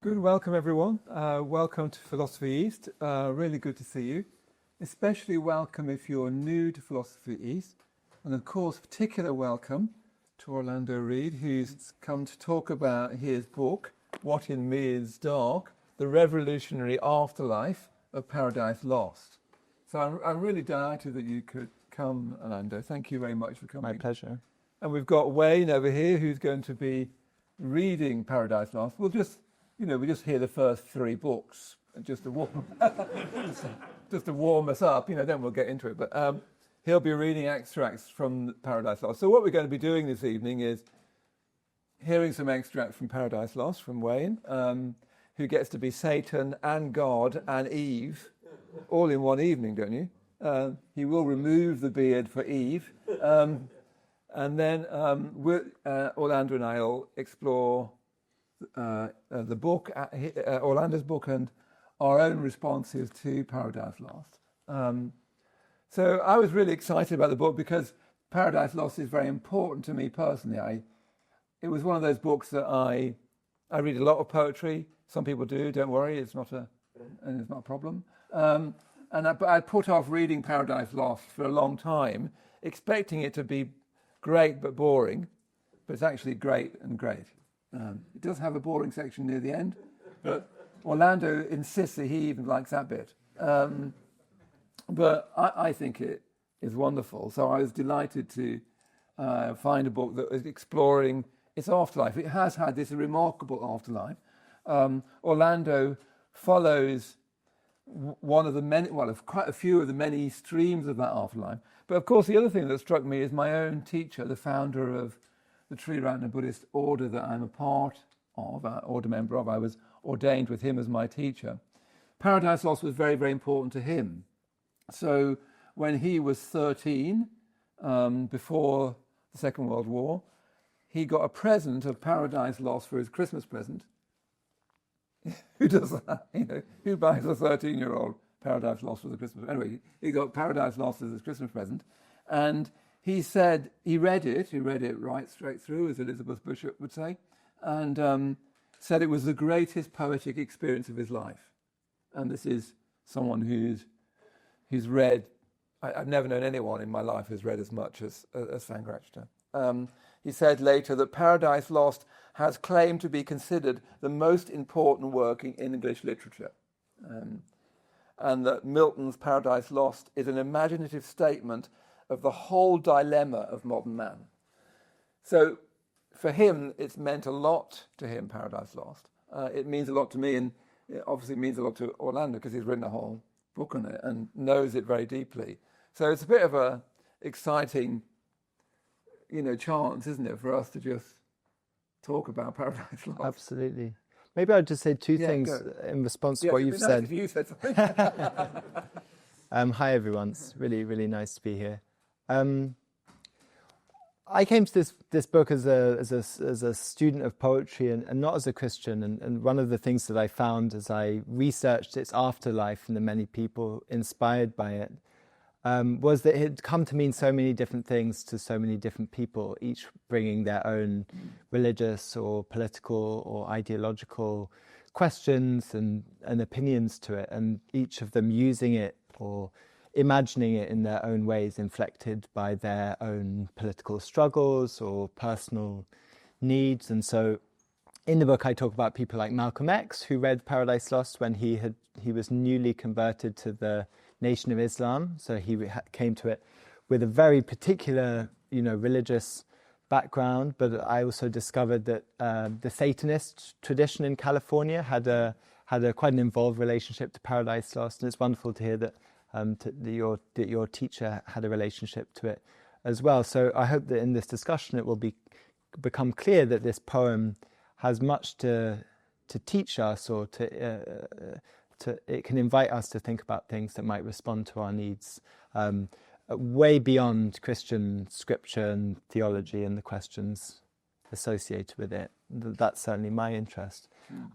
Good, welcome everyone. Welcome to Philosophy East. Really good to see you. Especially welcome if you're new to Philosophy East. And of course, particular welcome to Orlando Reade, who's come to talk about his book, What in Me is Dark, The Revolutionary Afterlife of Paradise Lost. So I'm really delighted that you could come, Orlando. Thank you very much for coming. My pleasure. And we've got Wayne over here who's going to be reading Paradise Lost. We just hear the first three books just to warm us up, then we'll get into it. But he'll be reading extracts from Paradise Lost. So what we're going to be doing this evening is hearing some extracts from Paradise Lost from Wayne, who gets to be Satan and God and Eve all in one evening, don't you? He will remove the beard for Eve. And then Orlando and I will explore the book, Orlando's book, and our own responses to Paradise Lost. So I was really excited about the book because Paradise Lost is very important to me personally. It was one of those books that I read a lot of poetry. Some people do. Don't worry, it's not a problem. But I put off reading Paradise Lost for a long time, expecting it to be great but boring, but it's actually great and great. It does have a boring section near the end, but Orlando insists that he even likes that bit. But I think it is wonderful. So I was delighted to find a book that was exploring its afterlife. It has had this remarkable afterlife. Orlando follows one of the many, quite a few of the many streams of that afterlife. But of course, the other thing that struck me is my own teacher, the founder of the Reade Buddhist order that I'm a part of, order member of. I was ordained with him as my teacher. Paradise Lost was very, very important to him. So when he was 13, before the Second World War, he got a present of Paradise Lost for his Christmas present. Who does that? Who buys a 13-year-old Paradise Lost for the Christmas? Anyway, he got Paradise Lost as his Christmas present, and he said he read it right straight through, as Elizabeth Bishop would say, and said it was the greatest poetic experience of his life. And this is someone who's read. I've never known anyone in my life who's read as much as Van Grachter. He said later that Paradise Lost has claimed to be considered the most important work in English literature, and that Milton's Paradise Lost is an imaginative statement of the whole dilemma of modern man. So for him, it's meant a lot to him, Paradise Lost. It means a lot to me, and it obviously means a lot to Orlando because he's written a whole book on it and knows it very deeply. So it's a bit of a exciting, chance, isn't it, for us to just talk about Paradise Lost? Absolutely. Maybe I'll just say two things in response to what you've said. If you said something. Hi, everyone. It's really, really nice to be here. I came to this book as a student of poetry and not as a Christian. And one of the things that I found as I researched its afterlife and the many people inspired by it was that it had come to mean so many different things to so many different people, each bringing their own religious or political or ideological questions and opinions to it, and each of them using it or imagining it in their own ways, inflected by their own political struggles or personal needs. And so in the book I talk about people like Malcolm X, who read Paradise Lost when he was newly converted to the Nation of Islam. So he came to it with a very particular, religious background. But I also discovered that the Satanist tradition in California had a quite an involved relationship to Paradise Lost, and it's wonderful to hear that your teacher had a relationship to it as well. So I hope that in this discussion it will become clear that this poem has much to teach us, or it can invite us to think about things that might respond to our needs way beyond Christian scripture and theology and the questions associated with it. That's certainly my interest.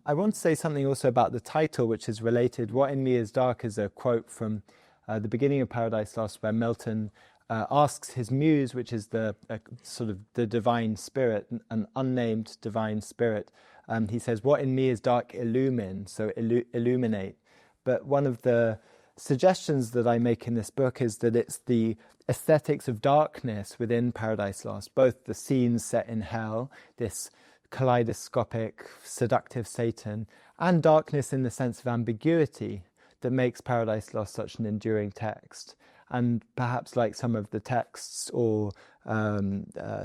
I want to say something also about the title, which is related. What in Me is Dark is a quote from the beginning of Paradise Lost, where Milton asks his muse, which is the sort of the divine spirit, an unnamed divine spirit, He says, what in me is dark, illumine, so illuminate. But one of the suggestions that I make in this book is that it's the aesthetics of darkness within Paradise Lost, both the scenes set in hell, this kaleidoscopic, seductive Satan, and darkness in the sense of ambiguity that makes Paradise Lost such an enduring text. And perhaps like some of the texts or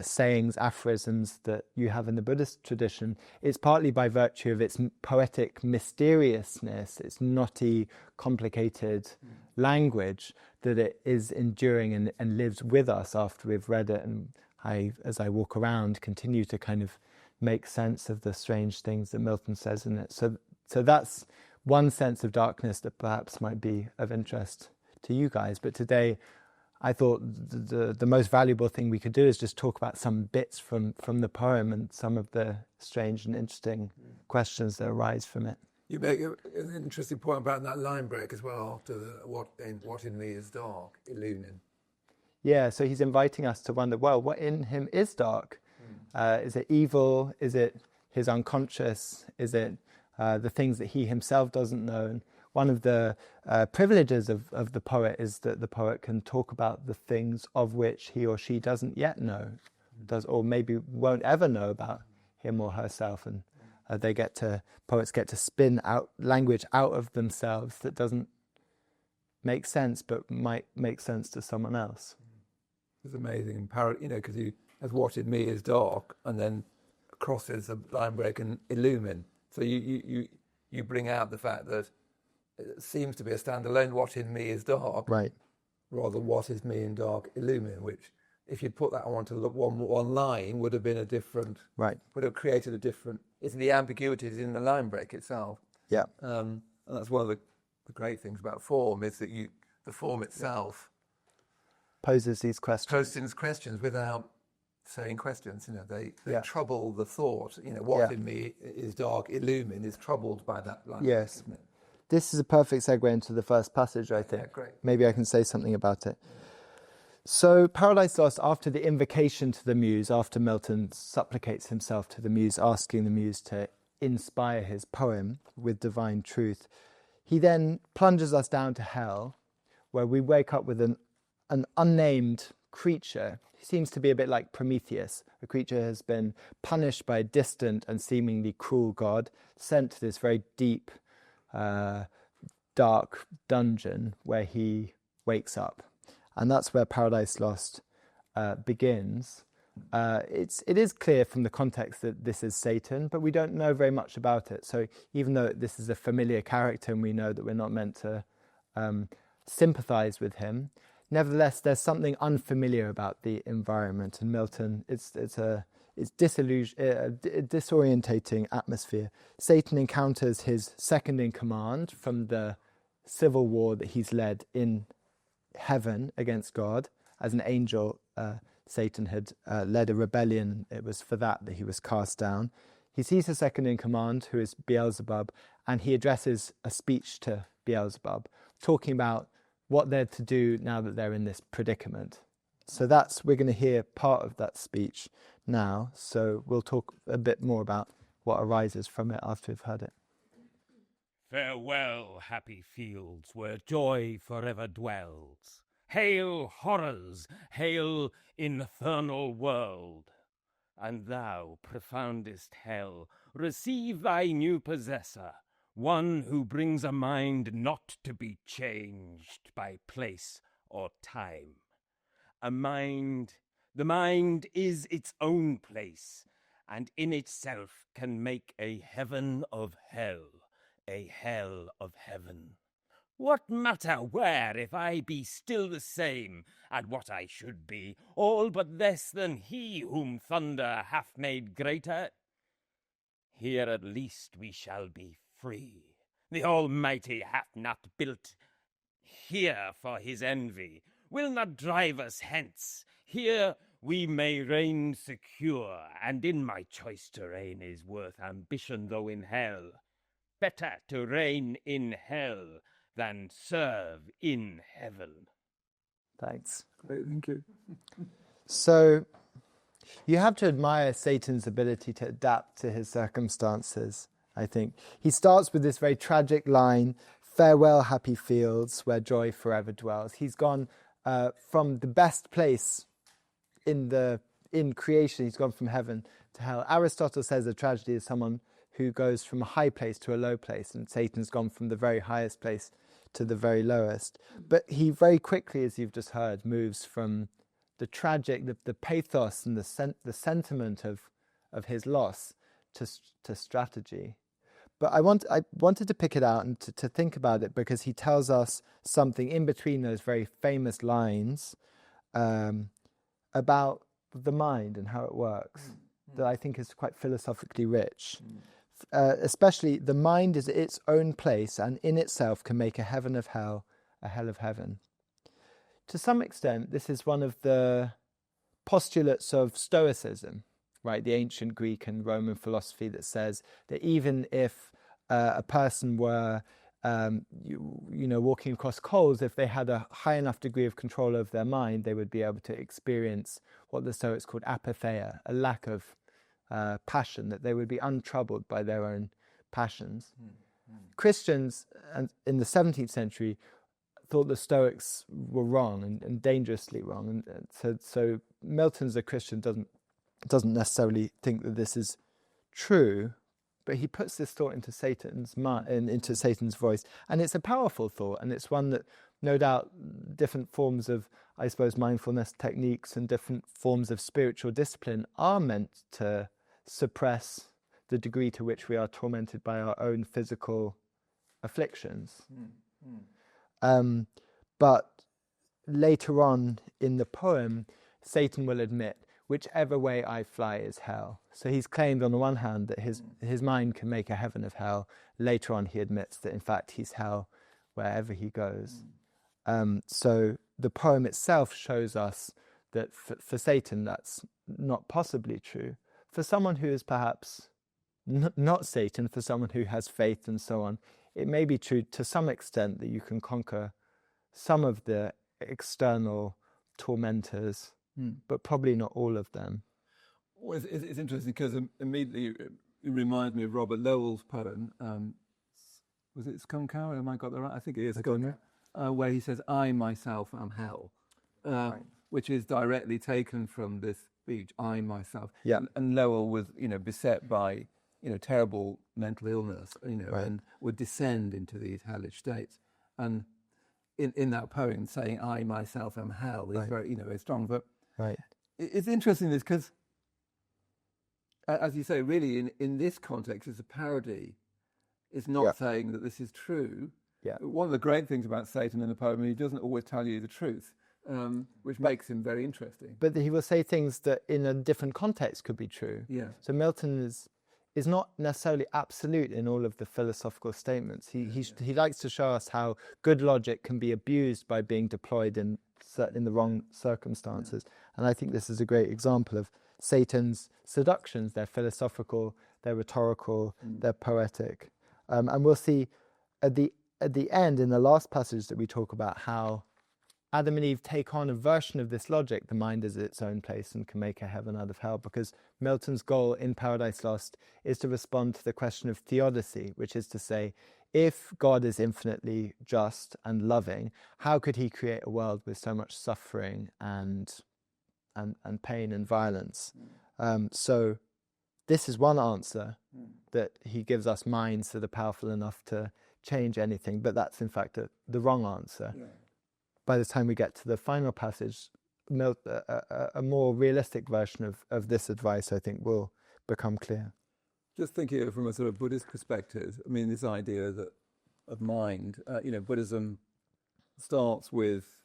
sayings, aphorisms that you have in the Buddhist tradition, it's partly by virtue of its poetic mysteriousness, its knotty, complicated language, that it is enduring and lives with us after we've read it. And I, as I walk around, continue to kind of make sense of the strange things that Milton says in it. So that's one sense of darkness that perhaps might be of interest to you guys. But today I thought the most valuable thing we could do is just talk about some bits from the poem and some of the strange and interesting questions that arise from it. You make an interesting point about that line break as well, after what in me is dark, illumine. Yeah, so he's inviting us to wonder, well, what in him is dark? Is it evil? Is it his unconscious? Is it the things that he himself doesn't know? And one of the privileges of the poet is that the poet can talk about the things of which he or she doesn't yet know, or maybe won't ever know about him or herself. And poets get to spin out language out of themselves that doesn't make sense, but might make sense to someone else. It's amazing, because he has what in me is dark, and then crosses the line break and illumine. So you bring out the fact that it seems to be a standalone what in me is dark, right? Rather what is me in dark, illumine, which if you'd put that onto one line would have been a different, right? Would have created a different. It's the ambiguities in the line break itself. Yeah, and that's one of the great things about form, is that the form itself poses these questions. Poses questions without saying questions. They trouble the thought. What in me is dark, illumine, is troubled by that line. Yes. Isn't it? This is a perfect segue into the first passage, I think. Yeah, great. Maybe I can say something about it. So Paradise Lost, after the invocation to the Muse, after Milton supplicates himself to the Muse, asking the Muse to inspire his poem with divine truth, he then plunges us down to hell, where we wake up with an unnamed creature. He seems to be a bit like Prometheus. The creature has been punished by a distant and seemingly cruel god, sent to this very deep, dark dungeon where he wakes up. And that's where Paradise Lost begins. It is clear from the context that this is Satan, but we don't know very much about it. So even though this is a familiar character and we know that we're not meant to sympathize with him, nevertheless, there's something unfamiliar about the environment. And Milton, it's disorientating atmosphere. Satan encounters his second in command from the civil war that he's led in heaven against God. As an angel, Satan had led a rebellion. It was for that he was cast down. He sees his second in command, who is Beelzebub, and he addresses a speech to Beelzebub, talking about what they're to do now that they're in this predicament. So we're going to hear part of that speech now. So we'll talk a bit more about what arises from it after we've heard it. Farewell, happy fields where joy forever dwells. Hail, horrors, hail, infernal world. And thou, profoundest hell, receive thy new possessor, one who brings a mind not to be changed by place or time. The mind is its own place, and in itself can make a heaven of hell, a hell of heaven. What matter where, if I be still the same, and what I should be, all but less than he whom thunder hath made greater? Here at least we shall be free. The Almighty hath not built here for his envy, will not drive us hence. Here we may reign secure, and in my choice to reign is worth ambition, though in hell. Better to reign in hell than serve in heaven. Thanks. Great, thank you. So You have to admire Satan's ability to adapt to his circumstances, I think. He starts with this very tragic line, "Farewell, happy fields, where joy forever dwells." He's gone from the best place in creation, he's gone from heaven to hell. Aristotle says a tragedy is someone who goes from a high place to a low place, and Satan's gone from the very highest place to the very lowest. But he very quickly, as you've just heard, moves from the tragic, the pathos and the sentiment of his loss to strategy. But I wanted to pick it out and to think about it, because he tells us something in between those very famous lines about the mind and how it works that I think is quite philosophically rich. Especially, the mind is its own place and in itself can make a heaven of hell, a hell of heaven. To some extent, this is one of the postulates of Stoicism, right? The ancient Greek and Roman philosophy that says that even if a person were, walking across coals, if they had a high enough degree of control over their mind, they would be able to experience what the Stoics called apatheia, a lack of passion, that they would be untroubled by their own passions. Christians in the 17th century thought the Stoics were wrong and dangerously wrong, and so Milton, as a Christian, doesn't necessarily think that this is true, but he puts this thought into Satan's mind, into Satan's voice, and it's a powerful thought, and it's one that no doubt different forms of, I suppose, mindfulness techniques and different forms of spiritual discipline are meant to suppress the degree to which we are tormented by our own physical afflictions. But later on in the poem, Satan will admit, whichever way I fly is hell. So he's claimed on the one hand that his mind can make a heaven of hell. Later on he admits that in fact he's hell wherever he goes. So the poem itself shows us that for Satan that's not possibly true. For someone who is perhaps not Satan, for someone who has faith and so on, it may be true to some extent that you can conquer some of the external tormentors, but probably not all of them. Well, it's interesting because immediately it reminds me of Robert Lowell's poem. Was it Skunkow? Am I got that right? I think it is. Where he says, "I myself am hell," right, which is directly taken from this speech, "I myself." Yeah. And Lowell was, beset by, terrible mental illness, right, and would descend into these hellish states. And in that poem, saying "I myself am hell" is very, very strong. But right, it's interesting this because, as you say, really in this context, it's a parody. It's not saying that this is true. Yeah. One of the great things about Satan in the poem, he doesn't always tell you the truth, which makes him very interesting. But he will say things that in a different context could be true. Yeah. So Milton is not necessarily absolute in all of the philosophical statements. He likes to show us how good logic can be abused by being deployed in the wrong circumstances. And I think this is a great example of Satan's seductions. They're philosophical, they're rhetorical, they're poetic. And we'll see at the end, in the last passage, that we talk about how Adam and Eve take on a version of this logic, the mind is its own place and can make a heaven out of hell, because Milton's goal in Paradise Lost is to respond to the question of theodicy, which is to say, if God is infinitely just and loving, how could he create a world with so much suffering and pain and violence? So this is one answer, that he gives us minds that are powerful enough to change anything, but that's in fact the wrong answer. Yeah. By the time we get to the final passage, a more realistic version of this advice, I think, will become clear. Just thinking from a sort of Buddhist perspective, I mean, this idea of mind, Buddhism starts with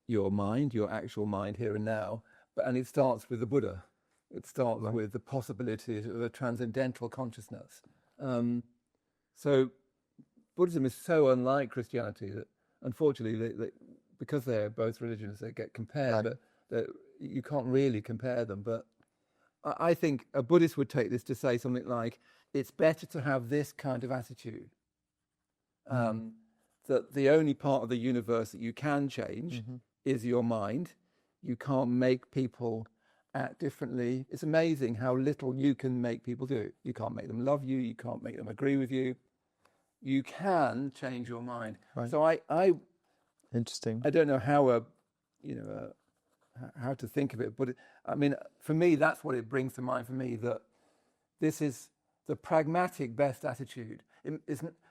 your mind, your actual mind here and now, and it starts with the Buddha. It starts with the possibility of a transcendental consciousness. So Buddhism is so unlike Christianity that, unfortunately, because they're both religions, they get compared, but you can't really compare them. But I think a Buddhist would take this to say something like, it's better to have this kind of attitude, that the only part of the universe that you can change is your mind. You can't make people act differently. It's amazing how little you can make people do. You can't make them love you. You can't make them agree with you. You can change your mind. Right. So I Interesting. I don't know how how to think of it, but I mean, for me, that's what it brings to mind for me, that this is the pragmatic best attitude.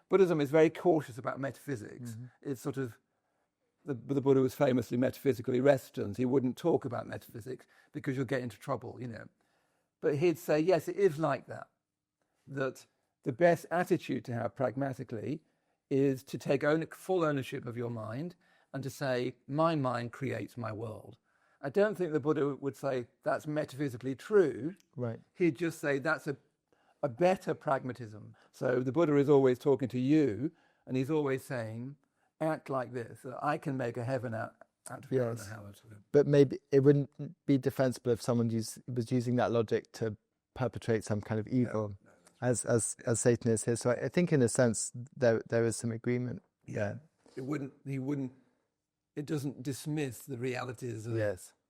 Buddhism is very cautious about metaphysics. Mm-hmm. It's sort of, the Buddha was famously metaphysically reticent. He wouldn't talk about metaphysics because you'll get into trouble, But he'd say, yes, it is like that, that the best attitude to have pragmatically is to take full ownership of your mind and to say, my mind creates my world. I don't think the Buddha would say that's metaphysically true. Right. He'd just say that's a better pragmatism. So the Buddha is always talking to you, and he's always saying, act like this. I can make a heaven out of hell and a hell. But maybe it wouldn't be defensible if someone was using that logic to perpetrate some kind of evil, as Satan is here. So I think, in a sense, there is some agreement. Yeah, it doesn't dismiss the realities of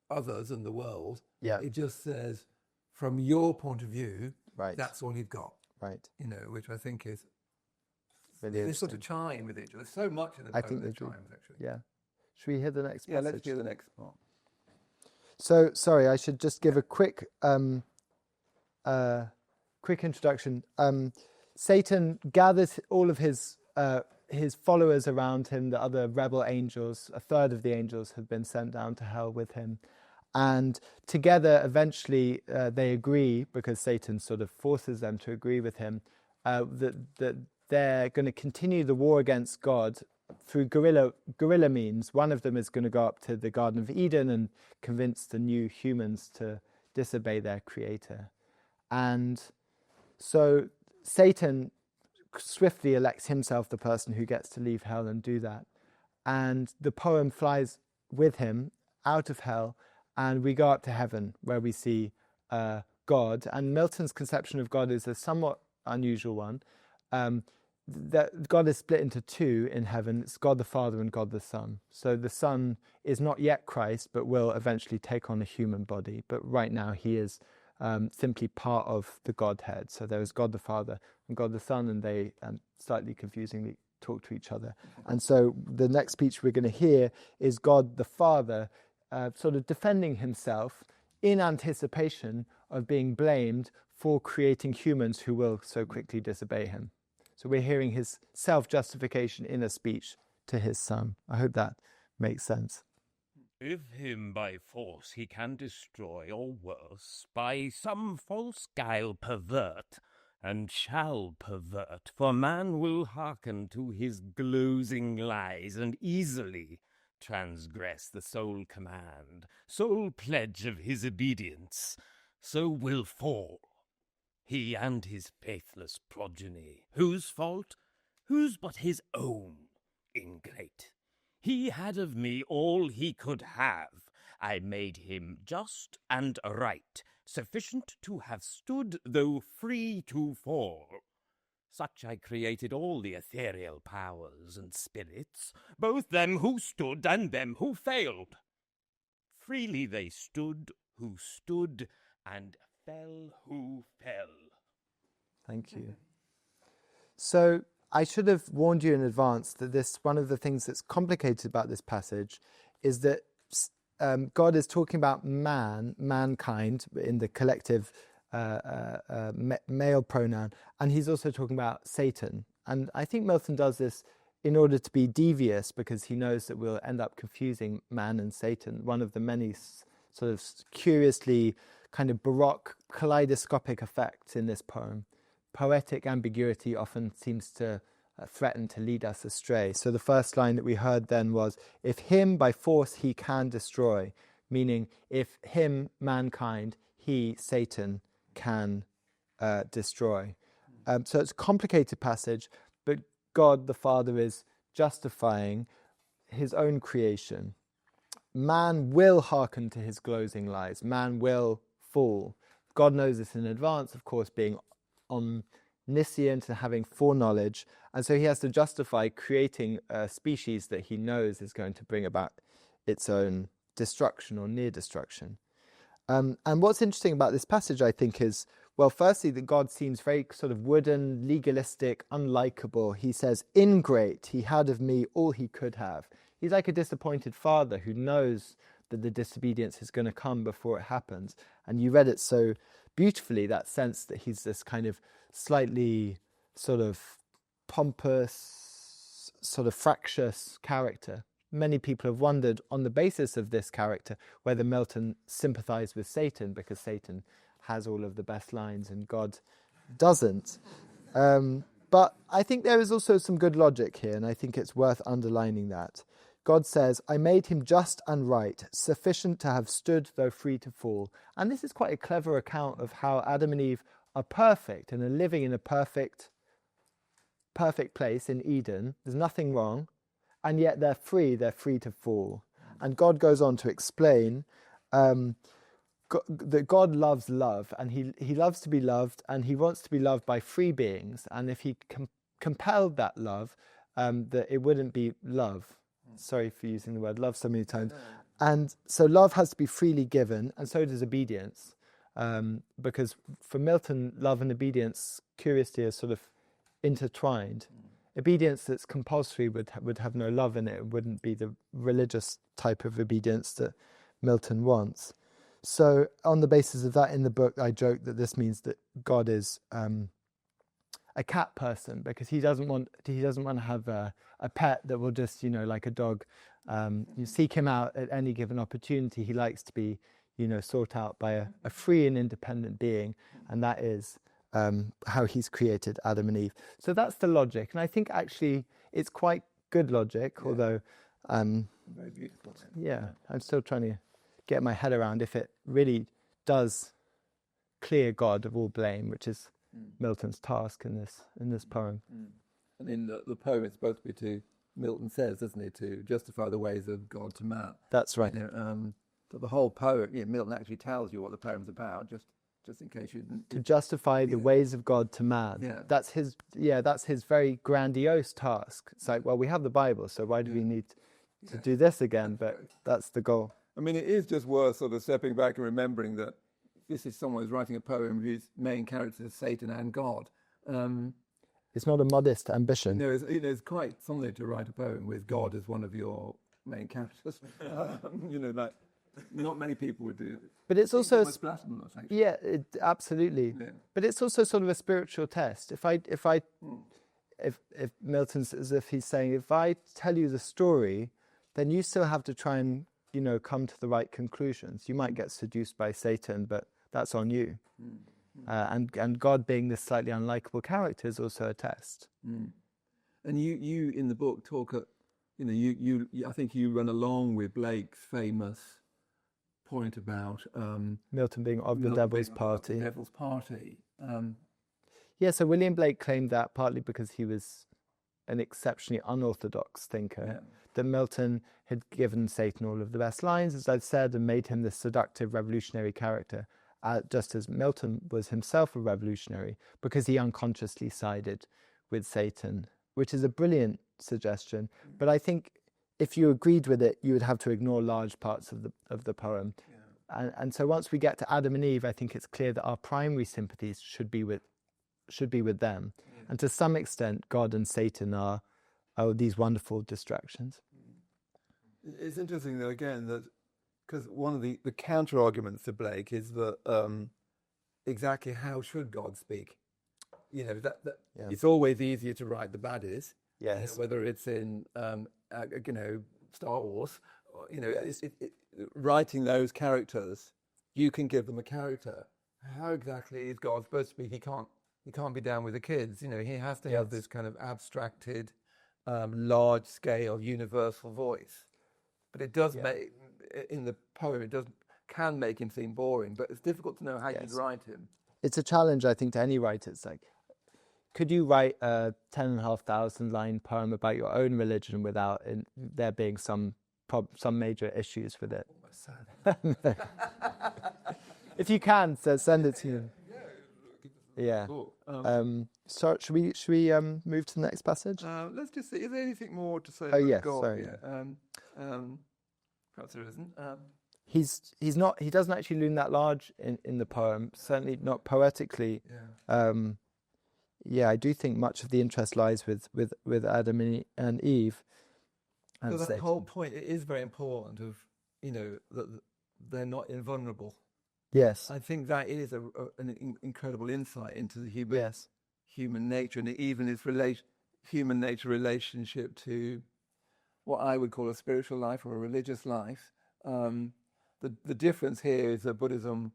others and the world. Yeah, it just says, from your point of view, that's all you've got. Right. Which I think is really they sort of chime with each other. There's so much in the poem that chimes, actually. Yeah. Should we hear the next passage? Yeah, let's hear the next part. So, sorry, I should just give a quick introduction. Satan gathers all of his followers around him, the other rebel angels. A third of the angels have been sent down to hell with him. And together, eventually, they agree, because Satan sort of forces them to agree with him, that they're going to continue the war against God through guerrilla means. One of them is going to go up to the Garden of Eden and convince the new humans to disobey their creator. And so Satan swiftly elects himself the person who gets to leave hell and do that. And the poem flies with him out of hell, and we go up to heaven, where we see God. And Milton's conception of God is a somewhat unusual one. That God is split into two in heaven. It's God the Father and God the Son. So the Son is not yet Christ, but will eventually take on a human body. But right now he is simply part of the Godhead. So there is God the Father and God the Son, and they slightly confusingly talk to each other. And so the next speech we're going to hear is God the Father sort of defending himself in anticipation of being blamed for creating humans who will so quickly disobey him. So we're hearing his self-justification in a speech to his son. I hope that makes sense. If him by force he can destroy, or worse, by some false guile pervert, and shall pervert, for man will hearken to his glozing lies, and easily transgress the sole command, sole pledge of his obedience, so will fall he and his faithless progeny, whose fault, whose but his own, ingrate. He had of me all he could have. I made him just and right, sufficient to have stood, though free to fall. Such I created all the ethereal powers and spirits, both them who stood and them who failed. Freely they stood who stood, and fell who fell. Thank you. So I should have warned you in advance that one of the things that's complicated about this passage is that God is talking about mankind in the collective male pronoun, and he's also talking about Satan. And I think Milton does this in order to be devious, because he knows that we'll end up confusing man and Satan. One of the many sort of curiously kind of baroque kaleidoscopic effects in this poem. Poetic ambiguity often seems to threaten to lead us astray. So the first line that we heard then was, if him by force he can destroy, meaning if him, mankind, he, Satan, can destroy. So it's a complicated passage, but God the Father is justifying his own creation. Man will hearken to his glozing lies. Man will fall. God knows this in advance, of course, being omniscient and having foreknowledge. And so he has to justify creating a species that he knows is going to bring about its own destruction or near destruction. And what's interesting about this passage, I think, is, well, firstly, that God seems very sort of wooden, legalistic, unlikable. He says, ingrate, he had of me all he could have. He's like a disappointed father who knows that the disobedience is going to come before it happens. And you read it so beautifully, that sense that he's this kind of slightly sort of pompous, sort of fractious character. Many people have wondered on the basis of this character whether Milton sympathized with Satan, because Satan has all of the best lines and God doesn't. But I think there is also some good logic here, and I think it's worth underlining that. God says, I made him just and right, sufficient to have stood though free to fall. And this is quite a clever account of how Adam and Eve are perfect and are living in a perfect place in Eden. There's nothing wrong. And yet they're free to fall. And God goes on to explain that God loves love, and he loves to be loved, and he wants to be loved by free beings. And if he compelled that love, that it wouldn't be love. Sorry for using the word love so many times. And so love has to be freely given, and so does obedience. Because for Milton, love and obedience, curiously, are sort of intertwined. Obedience that's compulsory would have no love in it. It wouldn't be the religious type of obedience that Milton wants. So on the basis of that, in the book, I joke that this means that God is a cat person, because he doesn't want to have a pet that will just, like a dog, you seek him out at any given opportunity. He likes to be, sought out by a free and independent being, and that is how he's created Adam and Eve. So that's the logic, and I think actually it's quite good logic, although very beautiful. Yeah, I'm still trying to get my head around if it really does clear God of all blame, which is Milton's task in this poem. And in the poem, it's supposed to be Milton says, doesn't he, to justify the ways of God to man. That's right. So the whole poem, Milton actually tells you what the poem's about, just in case you didn't. To justify the ways of God to man. Yeah. That's his very grandiose task. It's like, well, we have the Bible, so why do we need to do this again? But that's the goal. I mean, it is just worth sort of stepping back and remembering that this is someone who's writing a poem whose main character is Satan and God. It's not a modest ambition. No, it's quite something to write a poem with God as one of your main characters. Like not many people would do it. But it's also blasphemous, actually. Yeah, absolutely. Yeah. But it's also sort of a spiritual test. If Milton's, as if he's saying, if I tell you the story, then you still have to try and come to the right conclusions. You might get seduced by Satan, but that's on you. And God being this slightly unlikable character is also a test. And you in the book talk, I think you run along with Blake's famous point about Milton being of the devil's party. The devil's party. So William Blake claimed that partly because he was an exceptionally unorthodox thinker, that Milton had given Satan all of the best lines, as I've said, and made him this seductive revolutionary character, just as Milton was himself a revolutionary, because he unconsciously sided with Satan, which is a brilliant suggestion. But I think if you agreed with it, you would have to ignore large parts of the poem. And so once we get to Adam and Eve, I think it's clear that our primary sympathies should be with them. And to some extent, God and Satan are these wonderful distractions. It's interesting, though, again, that because one of the counter arguments to Blake is that exactly how should God speak? It's always easier to write the baddies. Yes. Whether it's in Star Wars, writing those characters, you can give them a character. How exactly is God supposed to speak? He can't be down with the kids. He has to have this kind of abstracted, large-scale, universal voice. But it does make, in the poem, can make him seem boring. But it's difficult to know how you'd write him. It's a challenge, I think, to any writer. It's like, could you write a 10,500 line poem about your own religion without there being some major issues with it? If you can, so send it to me. Yeah. Cool. So should we move to the next passage? Let's just see. Is there anything more to say? Oh, yes. God? Sorry. Perhaps there isn't. he doesn't actually loom that large in the poem, certainly not poetically. I do think much of the interest lies with Adam and Eve. So that whole point, it is very important of, that they're not invulnerable. Yes. I think that is an incredible insight into the human nature, and even its human nature relationship to what I would call a spiritual life or a religious life. The difference here is that Buddhism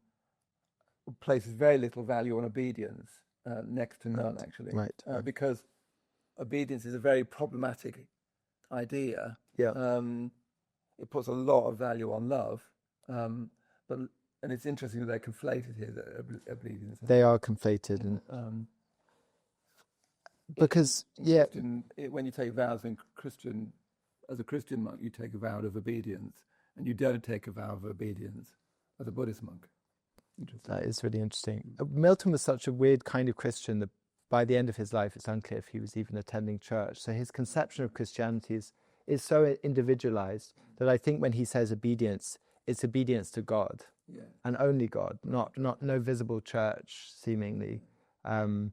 places very little value on obedience, next to none, actually. Right. Because obedience is a very problematic idea. It puts a lot of value on love, and it's interesting that they're conflated here. That obedience. They are conflated, and because when you take vows as a Christian monk, you take a vow of obedience, and you don't take a vow of obedience as a Buddhist monk. That is really interesting. Milton was such a weird kind of Christian that by the end of his life, it's unclear if he was even attending church. So his conception of Christianity is so individualized that I think when he says obedience, it's obedience to God and only God, not no visible church seemingly. And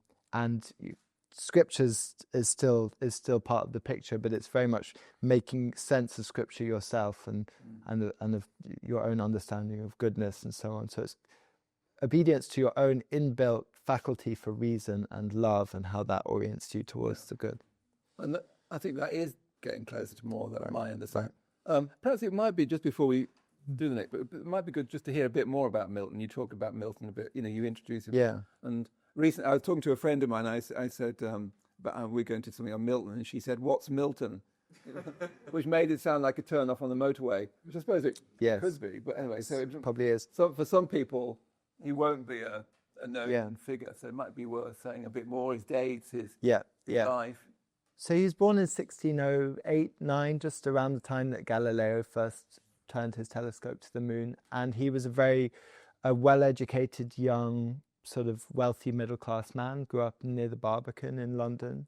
scriptures is still part of the picture, but it's very much making sense of scripture yourself and of your own understanding of goodness and so on. So it's obedience to your own inbuilt faculty for reason and love, and how that orients you towards the good. And I think that is getting closer to more than my understanding. Perhaps it might be, just before we do the next, but it might be good just to hear a bit more about Milton. You talk about Milton a bit, you introduce him. Yeah. And recently I was talking to a friend of mine, I said, we're going to something on Milton, and she said, "What's Milton?" Which made it sound like a turn off on the motorway, which I suppose it could be. But anyway, so it probably is. So for some people, he won't be a known figure, so it might be worth saying a bit more, his dates, his life. So he was born in 1608-9, just around the time that Galileo first turned his telescope to the moon. And he was a very well-educated, young, sort of wealthy middle-class man, grew up near the Barbican in London.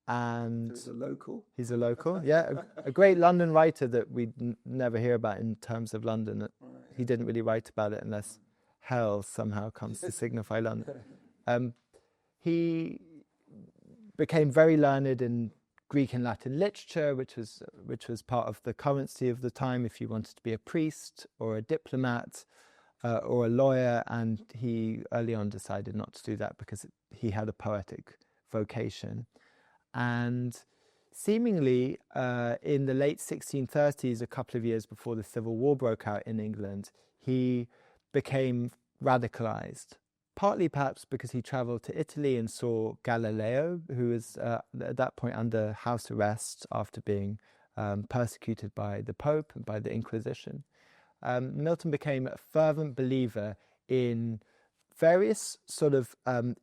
And so he's a local? He's a local, a great London writer that we'd never hear about in terms of London. Right. He didn't really write about it unless hell somehow comes to signify London. He became very learned in Greek and Latin literature, which was part of the currency of the time if you wanted to be a priest or a diplomat or a lawyer, and he early on decided not to do that because he had a poetic vocation. And seemingly in the late 1630s, a couple of years before the Civil War broke out in England, he became radicalized, partly perhaps because he traveled to Italy and saw Galileo, who was at that point under house arrest after being persecuted by the Pope and by the Inquisition. Milton became a fervent believer in various sort of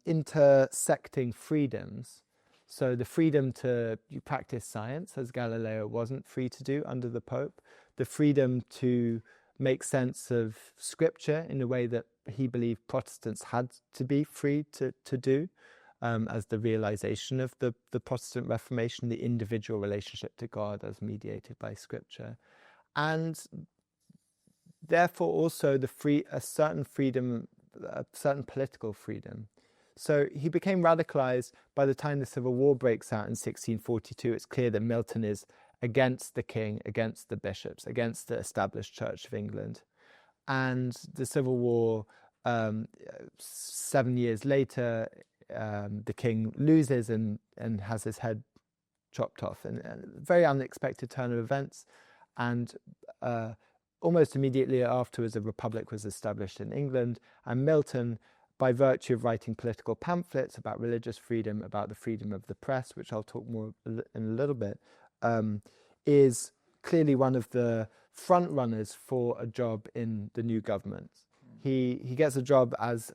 intersecting freedoms. So the freedom to practice science, as Galileo wasn't free to do under the Pope, the freedom to make sense of scripture in a way that he believed Protestants had to be free to do, as the realization of the Protestant Reformation, the individual relationship to God as mediated by scripture. And therefore also a certain freedom, a certain political freedom. So he became radicalized by the time the Civil War breaks out in 1642. It's clear that Milton is against the king, against the bishops, against the established Church of England. And the Civil War, 7 years later, the king loses and has his head chopped off. And a very unexpected turn of events. And almost immediately afterwards, a republic was established in England. And Milton, by virtue of writing political pamphlets about religious freedom, about the freedom of the press, which I'll talk more in a little bit, is clearly one of the front runners for a job in the new government. He gets a job as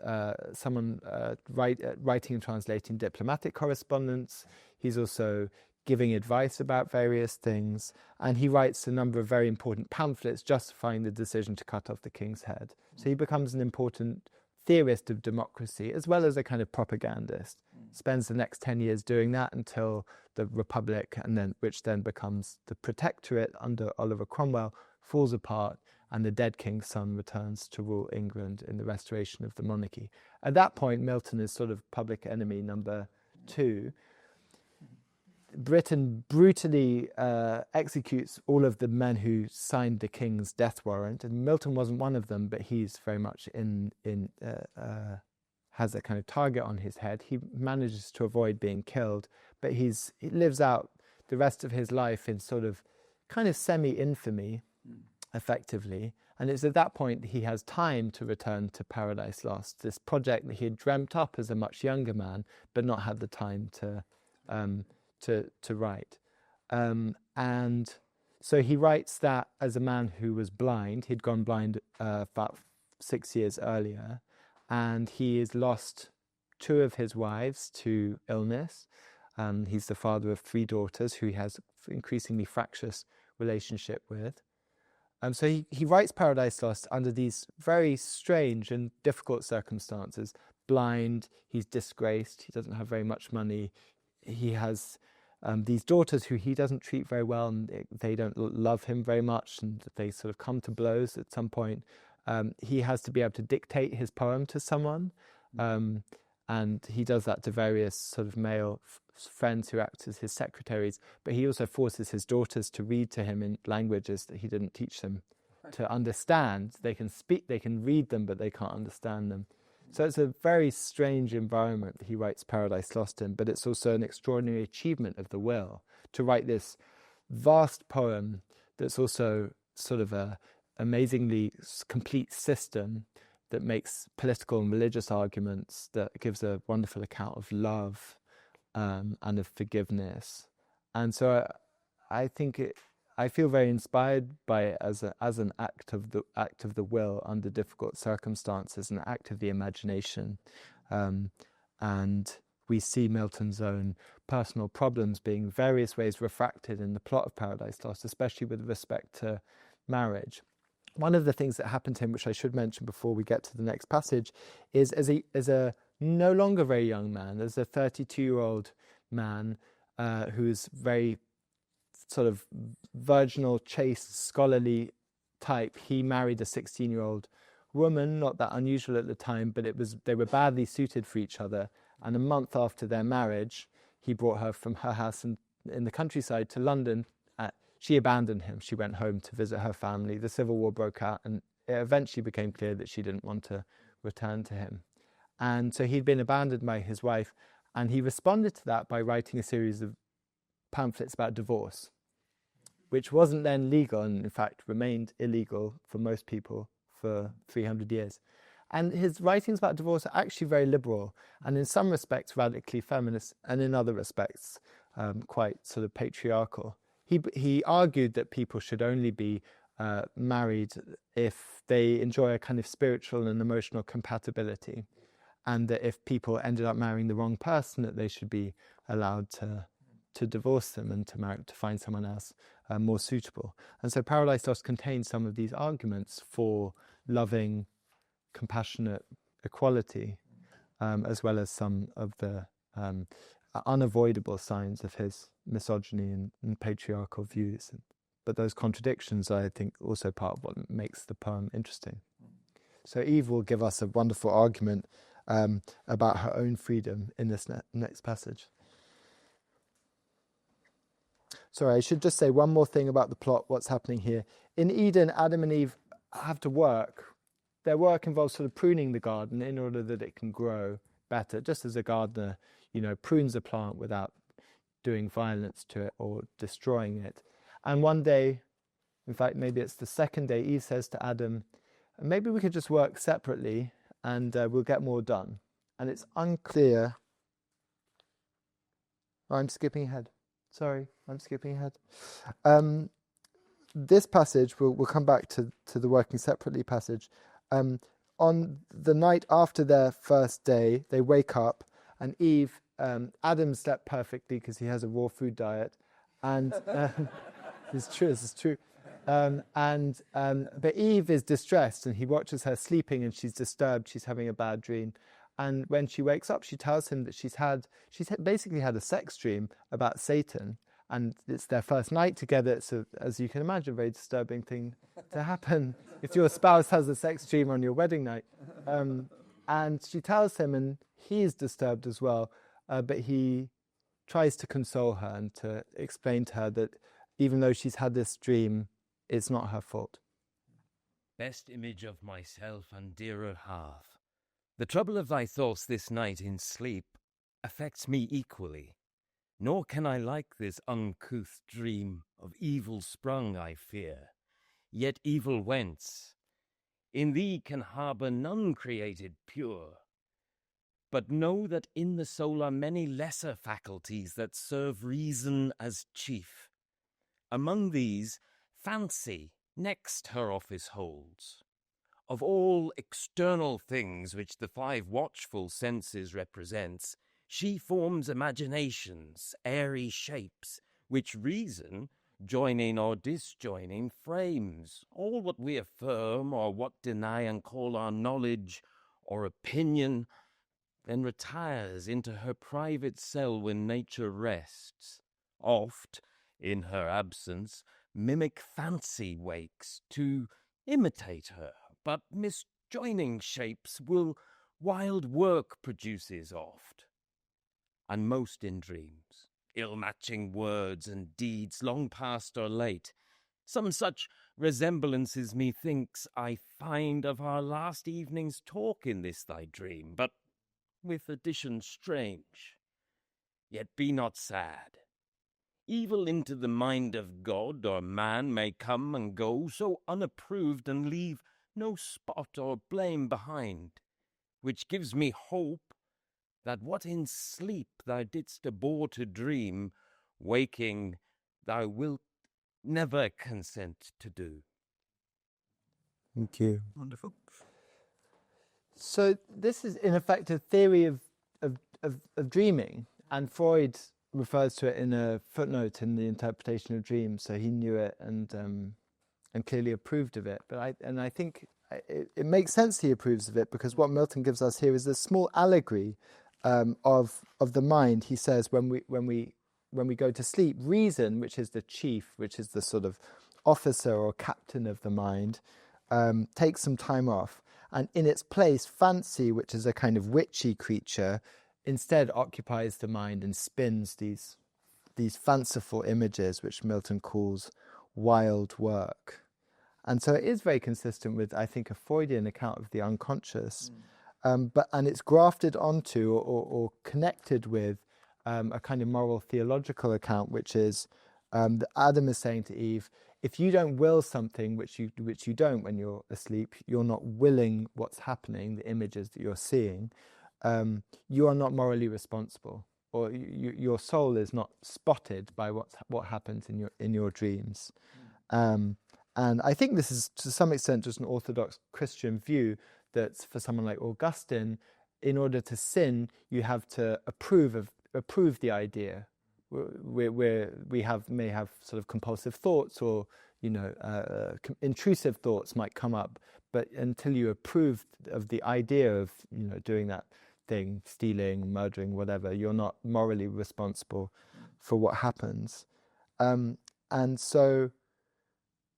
someone writing and translating diplomatic correspondence. He's also giving advice about various things, and he writes a number of very important pamphlets justifying the decision to cut off the king's head. So he becomes an important theorist of democracy as well as a kind of propagandist. Spends the next 10 years doing that until the Republic, which then becomes the Protectorate under Oliver Cromwell, falls apart, and the dead king's son returns to rule England in the restoration of the monarchy. At that point, Milton is sort of public enemy number 2. Britain brutally executes all of the men who signed the king's death warrant, and Milton wasn't one of them, but he's very much has a kind of target on his head. He manages to avoid being killed, but he lives out the rest of his life in sort of kind of semi-infamy, effectively. And it's at that point he has time to return to Paradise Lost, this project that he had dreamt up as a much younger man, but not had the time to write. And so he writes that as a man who was blind. He'd gone blind about 6 years earlier, and he has lost 2 of his wives to illness. He's the father of 3 daughters who he has an increasingly fractious relationship with. So he writes Paradise Lost under these very strange and difficult circumstances. Blind, he's disgraced, he doesn't have very much money. He has these daughters who he doesn't treat very well, and they don't love him very much, and they sort of come to blows at some point. He has to be able to dictate his poem to someone, and he does that to various sort of male friends who act as his secretaries, but he also forces his daughters to read to him in languages that he didn't teach them to understand. They can speak, they can read them, but they can't understand them. So it's a very strange environment that he writes Paradise Lost in, but it's also an extraordinary achievement of the will to write this vast poem that's also sort of a amazingly complete system that makes political and religious arguments, that gives a wonderful account of love and of forgiveness. And so I think I feel very inspired by it as an act of the will under difficult circumstances, an act of the imagination, and we see Milton's own personal problems being various ways refracted in the plot of Paradise Lost, especially with respect to marriage. One of the things that happened to him, which I should mention before we get to the next passage, is as a no longer very young man, as a 32-year-old man who's very sort of virginal, chaste, scholarly type, he married a 16-year-old woman, not that unusual at the time, but they were badly suited for each other. And a month after their marriage, he brought her from her house in the countryside to London. She abandoned him. She went home to visit her family. The Civil War broke out, and it eventually became clear that she didn't want to return to him. And so he'd been abandoned by his wife, and he responded to that by writing a series of pamphlets about divorce, which wasn't then legal, and in fact remained illegal for most people for 300 years. And his writings about divorce are actually very liberal, and in some respects radically feminist, and in other respects quite sort of patriarchal. He argued that people should only be married if they enjoy a kind of spiritual and emotional compatibility, and that if people ended up marrying the wrong person, that they should be allowed to divorce them and to find someone else more suitable. And so Paradise Lost contains some of these arguments for loving, compassionate equality, as well as some of the unavoidable signs of his misogyny and patriarchal views. But those contradictions, I think, also part of what makes the poem interesting. So Eve will give us a wonderful argument about her own freedom in this next passage. Sorry, I should just say one more thing about the plot, what's happening here. In Eden, Adam and Eve have to work. Their work involves sort of pruning the garden in order that it can grow better, just as a gardener, prunes a plant without doing violence to it or destroying it. And one day, in fact, maybe it's the second day, Eve says to Adam, maybe we could just work separately and we'll get more done. And it's unclear. Oh, I'm skipping ahead. Sorry, I'm skipping ahead. This passage, we'll come back to the working separately passage. On the night after their first day, they wake up, and Eve, Adam slept perfectly because he has a raw food diet, and it's true. But Eve is distressed, and he watches her sleeping, and she's disturbed. She's having a bad dream, and when she wakes up, she tells him that she's basically had a sex dream about Satan, and it's their first night together. It's, as you can imagine, a very disturbing thing to happen if your spouse has a sex dream on your wedding night. And she tells him, and he is disturbed as well, but he tries to console her and to explain to her that even though she's had this dream, it's not her fault. Best image of myself and dearer half, the trouble of thy thoughts this night in sleep affects me equally, nor can I like this uncouth dream of evil sprung, I fear, yet evil whence? In thee can harbour none created pure, but know that in the soul are many lesser faculties that serve reason as chief. Among these, fancy next her office holds. Of all external things which the 5 watchful senses represents, she forms imaginations, airy shapes, which reason, joining or disjoining, frames. All what we affirm, or what deny and call our knowledge or opinion, then retires into her private cell when nature rests. Oft, in her absence, mimic fancy wakes to imitate her, but misjoining shapes will wild work produces oft, and most in dreams, ill-matching words and deeds long past or late. Some such resemblances methinks I find of our last evening's talk in this thy dream, but with addition strange. Yet be not sad. Evil into the mind of God or man may come and go so unapproved and leave no spot or blame behind, which gives me hope that what in sleep thou didst abhor to dream, waking thou wilt never consent to do. Thank you. Wonderful. So this is, in effect, a theory of dreaming, and Freud refers to it in a footnote in the interpretation of dreams. So he knew it and clearly approved of it. But I think it makes sense he approves of it, because what Milton gives us here is a small allegory of the mind. He says when we go to sleep, reason, which is the chief, which is the sort of officer or captain of the mind, takes some time off, and in its place, fancy, which is a kind of witchy creature, instead occupies the mind and spins these fanciful images, which Milton calls wild work. And so it is very consistent with, I think, a Freudian account of the unconscious, and it's grafted onto or connected with a kind of moral theological account, which is that Adam is saying to Eve, if you don't will something, which you don't when you're asleep, you're not willing what's happening, the images that you're seeing, you are not morally responsible, or your soul is not spotted by what happens in your dreams. And I think this is to some extent just an Orthodox Christian view, that for someone like Augustine, in order to sin, you have to approve the idea. We may have sort of compulsive thoughts, or intrusive thoughts might come up, but until you approve of the idea of doing that thing, stealing, murdering, whatever, you're not morally responsible for what happens. And so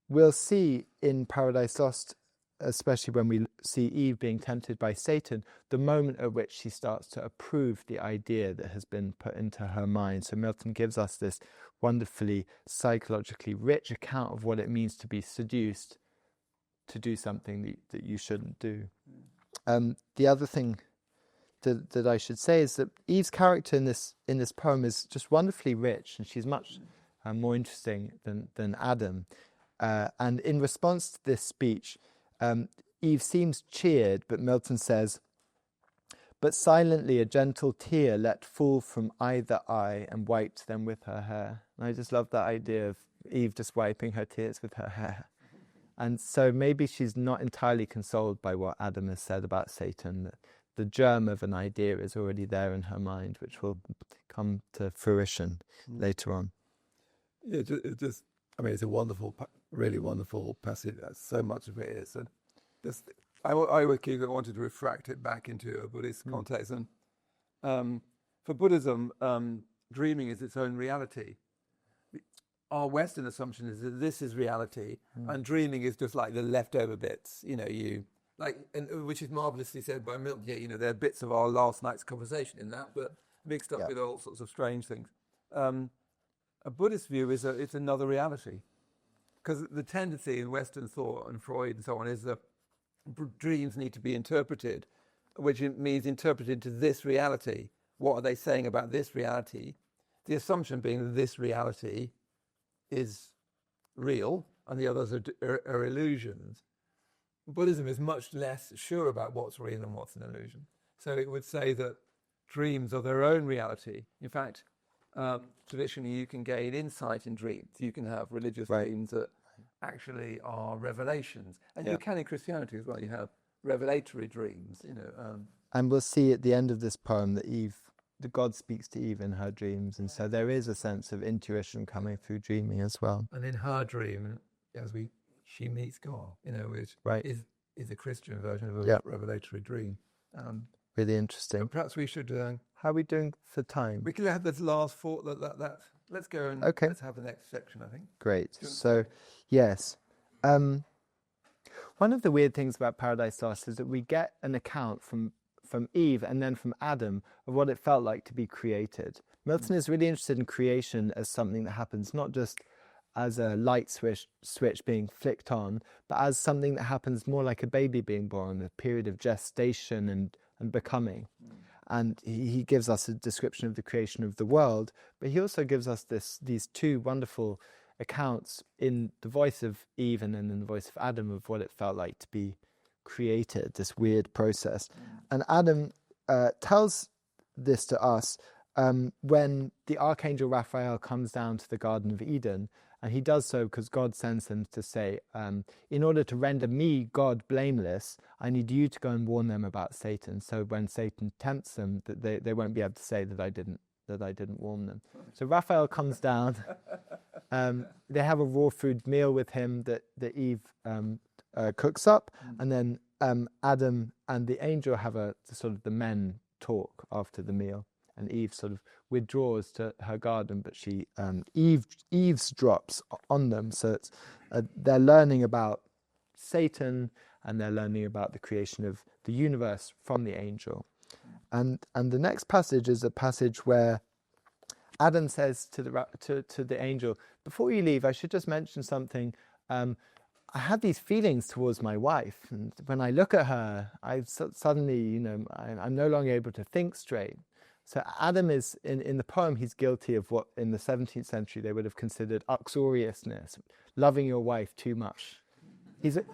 we'll see in Paradise Lost, especially when we see Eve being tempted by Satan, the moment at which she starts to approve the idea that has been put into her mind. So Milton gives us this wonderfully psychologically rich account of what it means to be seduced to do something that you shouldn't do. The other thing that I should say is that Eve's character in this poem is just wonderfully rich, and she's much more interesting than Adam. And in response to this speech, Eve seems cheered, but Milton says, "But silently a gentle tear let fall from either eye and wiped them with her hair." And I just love that idea of Eve just wiping her tears with her hair. And so maybe she's not entirely consoled by what Adam has said about Satan, that the germ of an idea is already there in her mind, which will come to fruition later on. Yeah, it's a wonderful, really wonderful passage. So much of it is. And I wanted to refract it back into a Buddhist context. And for Buddhism, dreaming is its own reality. our Western assumption is that this is reality, and dreaming is just like the leftover bits. Which is marvelously said by Milton. Yeah, there are bits of our last night's conversation in that, but mixed up with all sorts of strange things. A Buddhist view is it's another reality, because the tendency in Western thought and Freud and so on is that dreams need to be interpreted, which means interpreted to this reality. What are they saying about this reality? The assumption being that this reality is real and the others are illusions. Buddhism is much less sure about what's real and what's an illusion. So it would say that dreams are their own reality. In fact, traditionally you can gain insight in dreams. You can have religious dreams that actually are revelations. And you can in Christianity as well. You have revelatory dreams, And we'll see at the end of this poem that the God speaks to Eve in her dreams. And so there is a sense of intuition coming through dreaming as well. And in her dream, she meets God, which is a Christian version of a revelatory dream. Really interesting. Perhaps we should... how are we doing for time? We could have this last thought. Let's go and let's have the next section, I think. Great. So, yes. One of the weird things about Paradise Lost is that we get an account from Eve and then from Adam of what it felt like to be created. Milton is really interested in creation as something that happens not just as a light switch being flicked on, but as something that happens more like a baby being born, a period of gestation and becoming. And he gives us a description of the creation of the world, but he also gives us these two wonderful accounts in the voice of Eve and then in the voice of Adam of what it felt like to be created, this weird process. And Adam tells this to us when the Archangel Raphael comes down to the Garden of Eden, and he does so because God sends him to say, in order to render me, God, blameless, I need you to go and warn them about Satan. So when Satan tempts them, that they won't be able to say that I didn't warn them. So Raphael comes down. They have a raw food meal with him that Eve cooks up, and then Adam and the angel have the men talk after the meal. And Eve sort of withdraws to her garden, but she eavesdrops on them. So it's, they're learning about Satan, and they're learning about the creation of the universe from the angel. And the next passage is a passage where Adam says to the angel, "Before you leave, I should just mention something. I had these feelings towards my wife, and when I look at her, I suddenly, I'm no longer able to think straight." So Adam is, in the poem, he's guilty of what in the 17th century they would have considered uxoriousness, loving your wife too much. He's a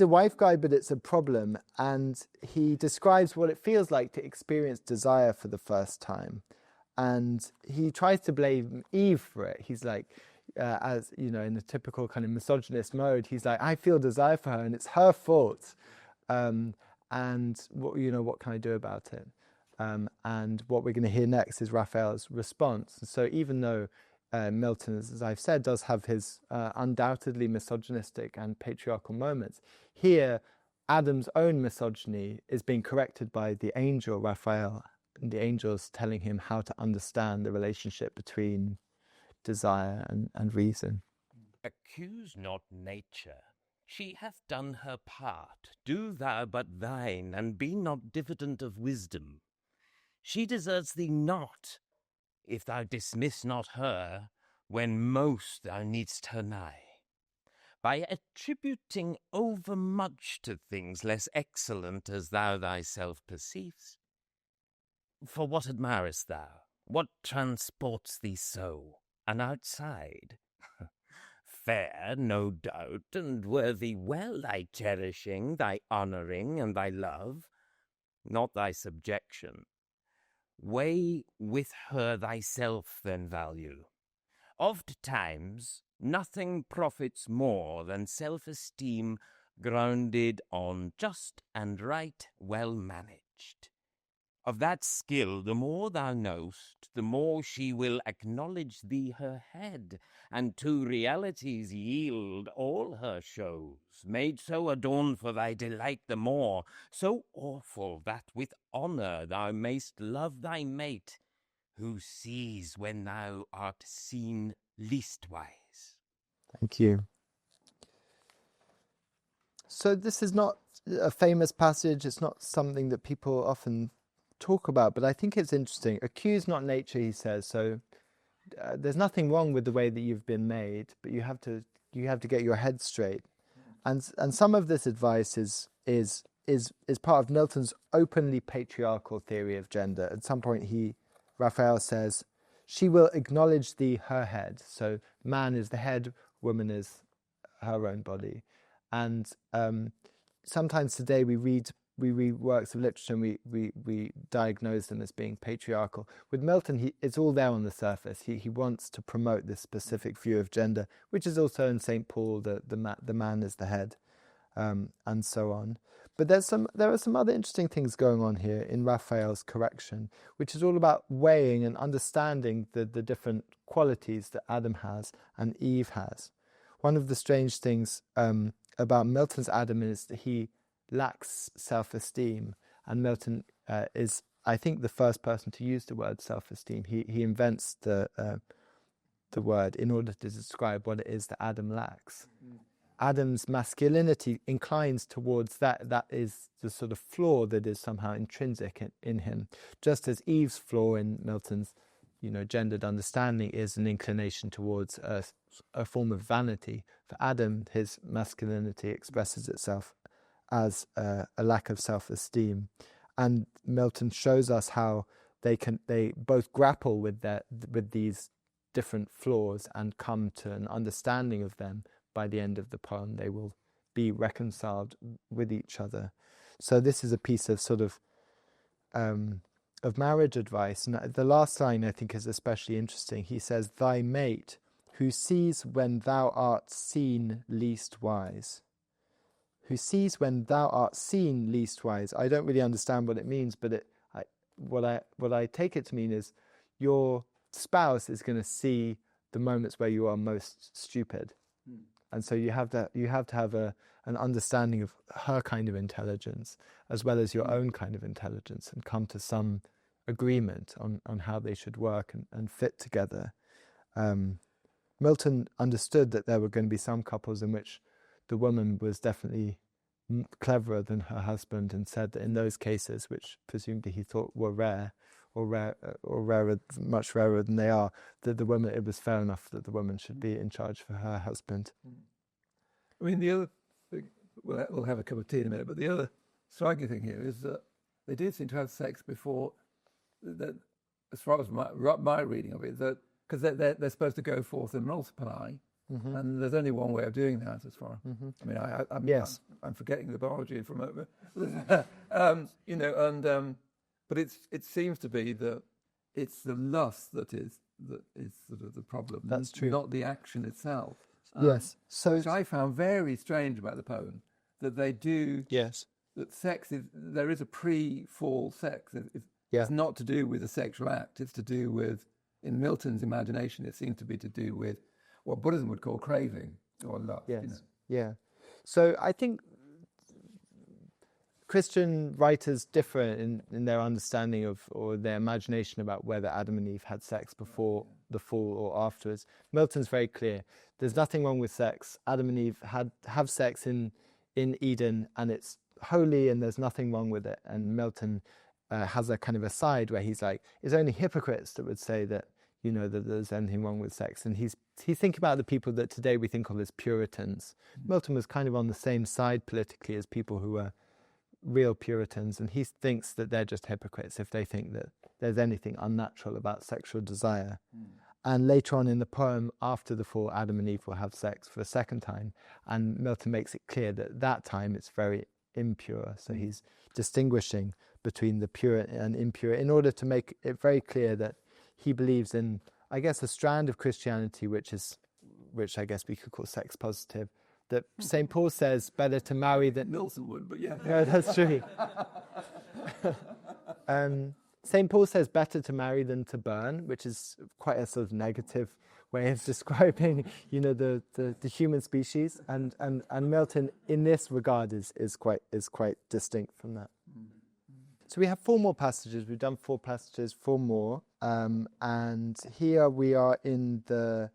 wife guy, but it's a problem. And he describes what it feels like to experience desire for the first time. And he tries to blame Eve for it. He's like, as in a typical kind of misogynist mode, he's like, I feel desire for her and it's her fault. And what can I do about it? And what we're going to hear next is Raphael's response. So even though Milton, as I've said, does have his undoubtedly misogynistic and patriarchal moments, here Adam's own misogyny is being corrected by the angel Raphael, and the angel's telling him how to understand the relationship between desire and reason. Accuse not nature. She hath done her part. Do thou but thine, and be not diffident of wisdom. She deserts thee not, if thou dismiss not her, when most thou needst her nigh. By attributing overmuch to things less excellent as thou thyself perceivest. For what admirest thou? What transports thee so? An outside? Fair, no doubt, and worthy well thy cherishing, thy honouring, and thy love, not thy subjection. Weigh with her thyself then value. Oft times nothing profits more than self-esteem grounded on just and right well managed. Of that skill, the more thou know'st, the more she will acknowledge thee her head, and to realities yield all her shows, made so adorned for thy delight the more, so awful that with honour thou mayst love thy mate, who sees when thou art seen leastwise. Thank you. So this is not a famous passage. It's not something that people often talk about, but I think it's interesting. Accuse not nature, he says. So there's nothing wrong with the way that you've been made, but you have to get your head straight. And some of this advice is part of Milton's openly patriarchal theory of gender. At some point, Raphael says, "She will acknowledge thee her head." So man is the head, woman is her own body. And sometimes today we read works of literature and we diagnose them as being patriarchal. With Milton, it's all there on the surface. He wants to promote this specific view of gender, which is also in St. Paul, the man is the head, and so on. But there are some other interesting things going on here in Raphael's correction, which is all about weighing and understanding the different qualities that Adam has and Eve has. One of the strange things about Milton's Adam is that he lacks self-esteem, and Milton is, I think, the first person to use the word self-esteem. He invents the word in order to describe what it is that Adam lacks. Mm-hmm. Adam's masculinity inclines towards that is the sort of flaw that is somehow intrinsic in him, just as Eve's flaw in Milton's gendered understanding is an inclination towards a form of vanity. For Adam, his masculinity expresses itself as a lack of self-esteem, and Milton shows us how they both grapple with these different flaws and come to an understanding of them. By the end of the poem, they will be reconciled with each other. So this is a piece of sort of marriage advice. And the last line I think is especially interesting. He says, "Thy mate, who sees when thou art seen least wise." Who sees when thou art seen least wise. I don't really understand what it means, but what I take it to mean is your spouse is going to see the moments where you are most stupid. And so you have to have an understanding of her kind of intelligence as well as your own kind of intelligence, and come to some agreement on how they should work and fit together. Milton understood that there were going to be some couples in which the woman was definitely cleverer than her husband, and said that in those cases, which presumably he thought were rare, or rarer, much rarer than they are, that it was fair enough that the woman should be in charge for her husband. I mean, the other thing, we'll have a cup of tea in a minute, but the other striking thing here is that they did seem to have sex before, that, as far as my reading of it, that because they're supposed to go forth and multiply, mm-hmm. and there's only one way of doing that, as far. Mm-hmm. I mean, I'm forgetting the biology from it, but it seems to be that it's the lust that is sort of the problem. That's true. Not the action itself. Yes. So which I found very strange about the poem, that they do. Yes. That there is a pre-fall sex. It's not to do with the sexual act. It's to do with, in Milton's imagination, it seems to be to do with what Buddhism would call craving or lust. Yes. Yeah. So I think Christian writers differ in their understanding of, or their imagination about whether Adam and Eve had sex before the fall or afterwards. Milton's very clear. There's nothing wrong with sex. Adam and Eve have sex in Eden, and it's holy, and there's nothing wrong with it. And Milton has a kind of aside where he's like, it's only hypocrites that would say that that there's anything wrong with sex. And he's thinking about the people that today we think of as Puritans. Milton was kind of on the same side politically as people who were real Puritans, and he thinks that they're just hypocrites if they think that there's anything unnatural about sexual desire. And later on in the poem, after the fall, Adam and Eve will have sex for a second time, and Milton makes it clear that that time it's very impure. So he's distinguishing between the pure and impure in order to make it very clear that he believes in, I guess, a strand of Christianity which I guess we could call sex positive, that St. Paul says better to marry than... Milton would, but yeah. Yeah, that's true. St. Paul says better to marry than to burn, which is quite a sort of negative way of describing, the human species. And Milton, in this regard, is quite distinct from that. So we have 4 more passages. We've done 4 passages, 4 more. And here we are in the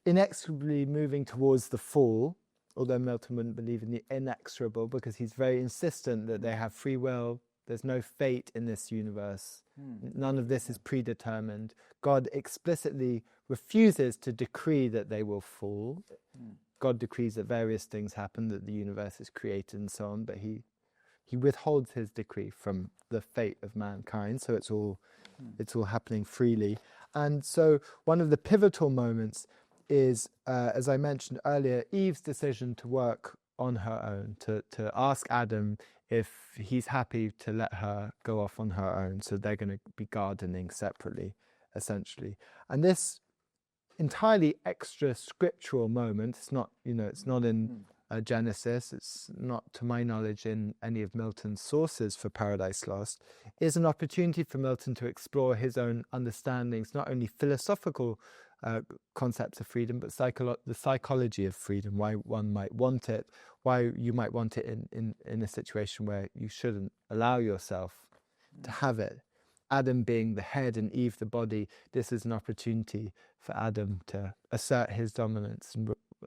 inexorably moving towards the fall, although Milton wouldn't believe in the inexorable because he's very insistent that they have free will. There's no fate in this universe. None of this is predetermined. God explicitly refuses to decree that they will fall. God decrees that various things happen, that the universe is created and so on, but he withholds his decree from the fate of mankind, so it's all happening freely. And so one of the pivotal moments is, as I mentioned earlier, Eve's decision to work on her own, to ask Adam if he's happy to let her go off on her own. So they're going to be gardening separately, essentially. And this entirely extra scriptural moment, it's not in Genesis, it's not, to my knowledge, in any of Milton's sources for Paradise Lost, is an opportunity for Milton to explore his own understandings, not only philosophical concepts of freedom, but the psychology of freedom, why one might want it, why you might want it in a situation where you shouldn't allow yourself to have it. Adam being the head and Eve the body, this is an opportunity for Adam to assert his dominance,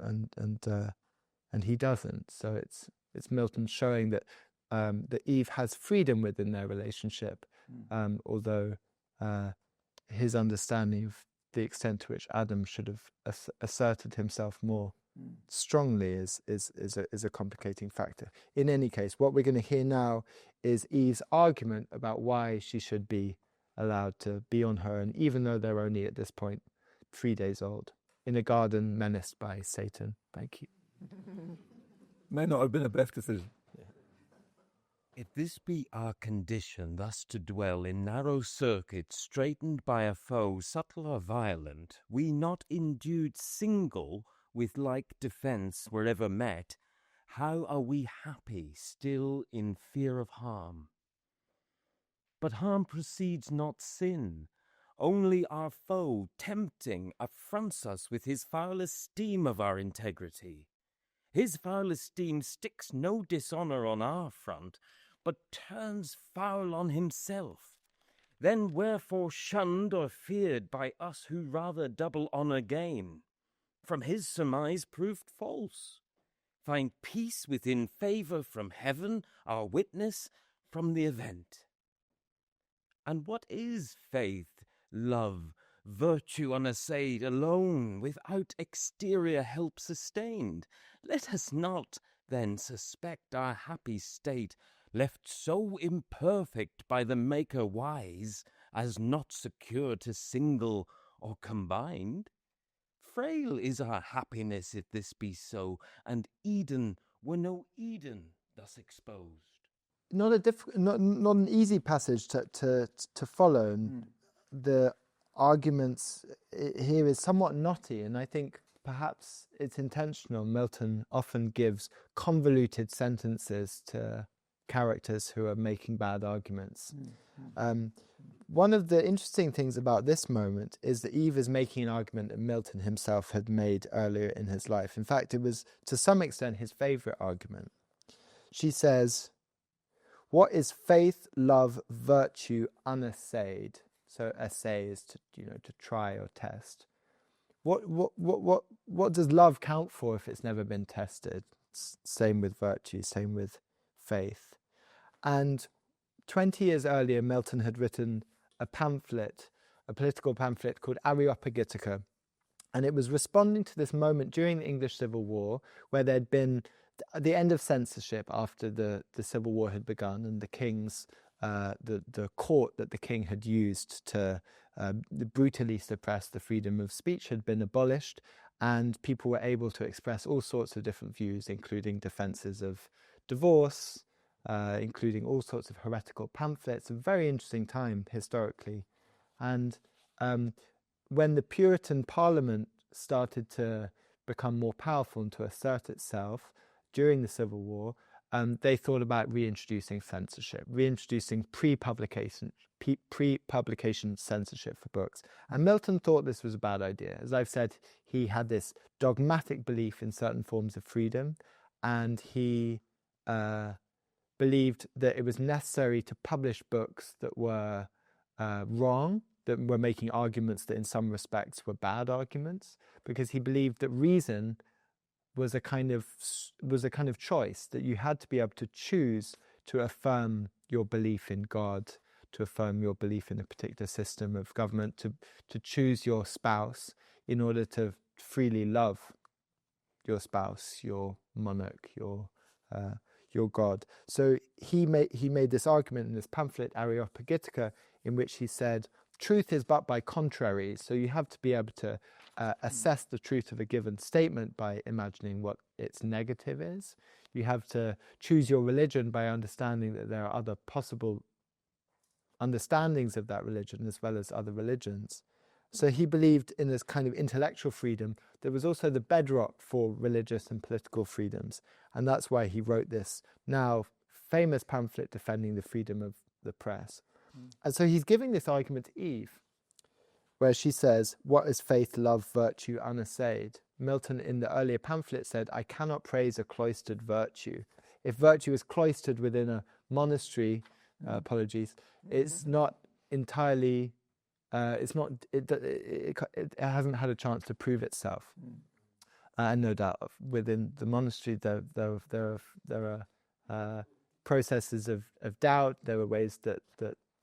and he doesn't. So it's Milton showing that that Eve has freedom within their relationship, although his understanding of the extent to which Adam should have asserted himself more strongly is a complicating factor. In any case, what we're going to hear now is Eve's argument about why she should be allowed to be on her own, even though they're only at this point 3 days old, in a garden menaced by Satan. Thank you. May not have been the best decision. If this be our condition, thus to dwell in narrow circuits, straitened by a foe subtle or violent, we not endued single with like defence wherever met, how are we happy still in fear of harm? But harm precedes not sin. Only our foe, tempting, affronts us with his foul esteem of our integrity. His foul esteem sticks no dishonour on our front, but turns foul on himself. Then wherefore shunned or feared by us who rather double honour gain? From his surmise proved false. Find peace within favour from heaven, our witness from the event. And what is faith, love, virtue unassayed, alone, without exterior help sustained? Let us not then suspect our happy state, left so imperfect by the Maker wise, as not secure to single or combined. Frail is our happiness if this be so, and Eden were no Eden thus exposed. Not an easy passage to follow. And the arguments here is somewhat knotty, and I think perhaps it's intentional. Milton often gives convoluted sentences to characters who are making bad arguments. One of the interesting things about this moment is that Eve is making an argument that Milton himself had made earlier in his life. In fact, it was to some extent his favourite argument. She says, "What is faith, love, virtue unassayed?" So assay is to try or test. What does love count for if it's never been tested? Same with virtue, same with faith. And 20 years earlier, Milton had written a political pamphlet called Areopagitica. And it was responding to this moment during the English Civil War, where there'd been the end of censorship after the Civil War had begun, and the king's the court that the king had used to brutally suppress the freedom of speech had been abolished, and people were able to express all sorts of different views, including defences of divorce, including all sorts of heretical pamphlets. A very interesting time historically. And when the Puritan Parliament started to become more powerful and to assert itself during the Civil War, they thought about reintroducing censorship, reintroducing pre-publication censorship for books. And Milton thought this was a bad idea. As I've said, he had this dogmatic belief in certain forms of freedom, and he believed that it was necessary to publish books that were wrong, that were making arguments that in some respects were bad arguments, because he believed that reason was a kind of choice, that you had to be able to choose to affirm your belief in God, to affirm your belief in a particular system of government, to choose your spouse in order to freely love your spouse, your monarch, your God. So he made this argument in this pamphlet Areopagitica, in which he said, truth is but by contraries. So you have to be able to assess the truth of a given statement by imagining what its negative is. You have to choose your religion by understanding that there are other possible understandings of that religion as well as other religions. So he believed in this kind of intellectual freedom that was also the bedrock for religious and political freedoms. And that's why he wrote this now famous pamphlet defending the freedom of the press. And so he's giving this argument to Eve, where she says, what is faith, love, virtue, unassayed? Milton in the earlier pamphlet said, I cannot praise a cloistered virtue. If virtue is cloistered within a monastery, apologies, it's not entirely, it hasn't had a chance to prove itself. And no doubt within the monastery there are processes of doubt. There are ways that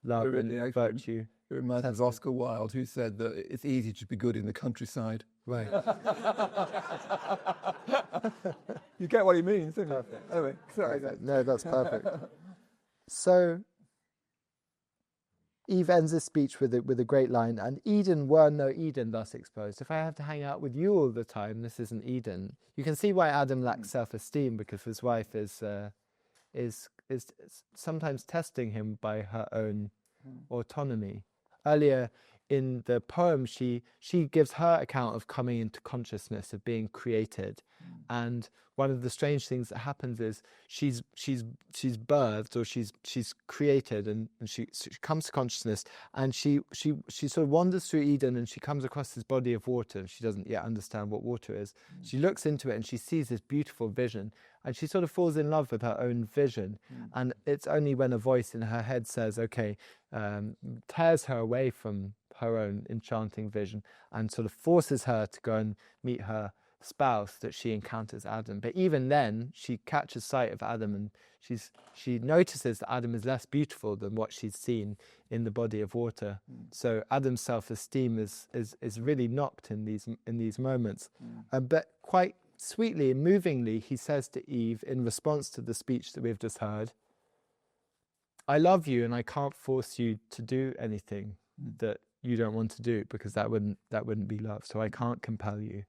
love and virtue. It reminds me of Oscar Wilde, who said that it's easy to be good in the countryside. Right. You get what he means, don't you? Perfect. Anyway, sorry. No, that's perfect. So Eve ends this speech with a great line, and Eden were no Eden thus exposed. If I have to hang out with you all the time, this isn't Eden. You can see why Adam lacks self-esteem, because his wife is sometimes testing him by her own autonomy. Earlier in the poem, she gives her account of coming into consciousness, of being created, and one of the strange things that happens is she's birthed, or she's created, and she comes to consciousness, and she sort of wanders through Eden, and she comes across this body of water, and she doesn't yet understand what water is. She looks into it, and she sees this beautiful vision, and she sort of falls in love with her own vision. And it's only when a voice in her head says, okay, tears her away from her own enchanting vision and sort of forces her to go and meet her spouse, that she encounters Adam. But even then, she catches sight of Adam, and she notices that Adam is less beautiful than what she's seen in the body of water. So Adam's self-esteem is really knocked in these moments. But quite sweetly and movingly, he says to Eve, in response to the speech that we've just heard, I love you, and I can't force you to do anything that you don't want to do, because that wouldn't be love. So I can't compel you.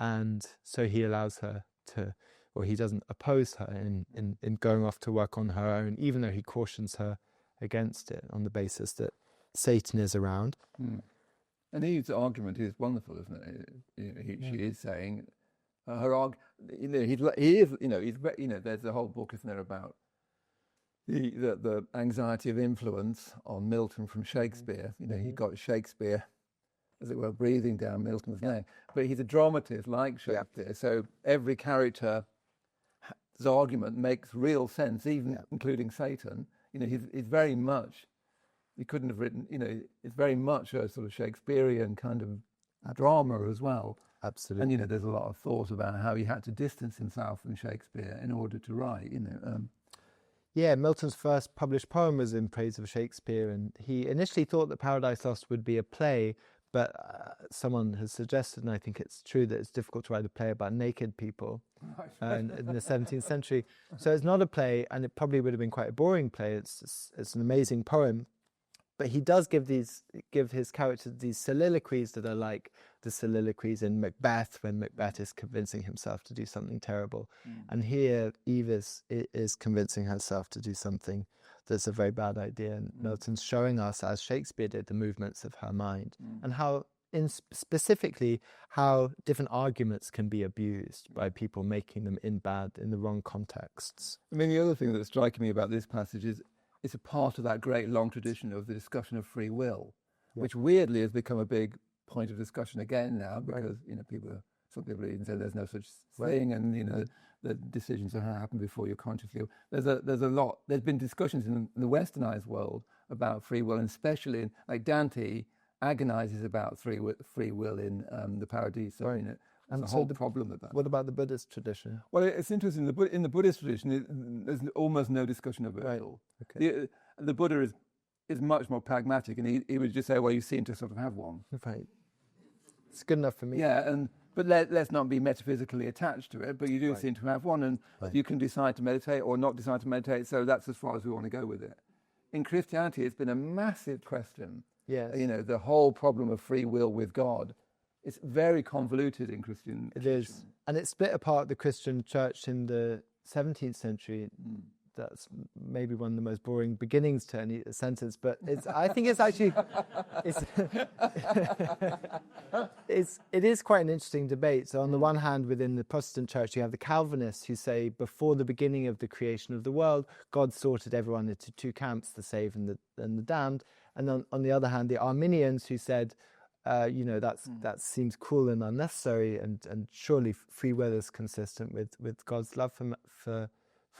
And so he allows her to, or he doesn't oppose her in going off to work on her own, even though he cautions her against it on the basis that Satan is around. And Eve's argument is wonderful, isn't it? She is saying her there's a whole book, isn't there, about the anxiety of influence on Milton from Shakespeare. He got Shakespeare, as it were, breathing down Milton's neck. But he's a dramatist like Shakespeare, so every character's argument makes real sense, even including Satan. He's very much, he couldn't have written, it's very much a sort of Shakespearean kind of drama as well. Absolutely. And, there's a lot of thought about how he had to distance himself from Shakespeare in order to write, Yeah, Milton's first published poem was in praise of Shakespeare, and he initially thought that Paradise Lost would be a play, but someone has suggested, and I think it's true, that it's difficult to write a play about naked people in the 17th century. So it's not a play, and it probably would have been quite a boring play. It's an amazing poem. But he does give his characters these soliloquies that are like the soliloquies in Macbeth, when Macbeth is convincing himself to do something terrible. And here Eve is convincing herself to do something that's a very bad idea. And Milton's showing us, as Shakespeare did, the movements of her mind and how specifically how different arguments can be abused by people making them in the wrong contexts. I mean, the other thing that's striking me about this passage is it's a part of that great long tradition of the discussion of free will, which weirdly has become a big point of discussion again now, because some people even say there's no such thing, and the decisions that happen before you're consciously. There's been discussions in the westernized world about free will, and especially like Dante agonizes about free will in the Paradiso. Right. There's a whole problem with that. What about the Buddhist tradition? Well, it's interesting. In the Buddhist tradition, there's almost no discussion of it at all. Okay. The Buddha is much more pragmatic, and he would just say, well, you seem to sort of have one. Right. It's good enough for me. Yeah, but let's not be metaphysically attached to it, but you do seem to have one, and you can decide to meditate or not decide to meditate, so that's as far as we want to go with it. In Christianity, it's been a massive question. Yes. The whole problem of free will with God. It's very convoluted in Christian. It is. And it split apart the Christian church in the 17th century. That's maybe one of the most boring beginnings to any sentence, but I think it's actually, it is quite an interesting debate. So on the one hand, within the Protestant church, you have the Calvinists who say before the beginning of the creation of the world, God sorted everyone into two camps, the saved and the damned. And on the other hand, the Arminians who said, that seems cruel and unnecessary, and surely free will is consistent with God's love for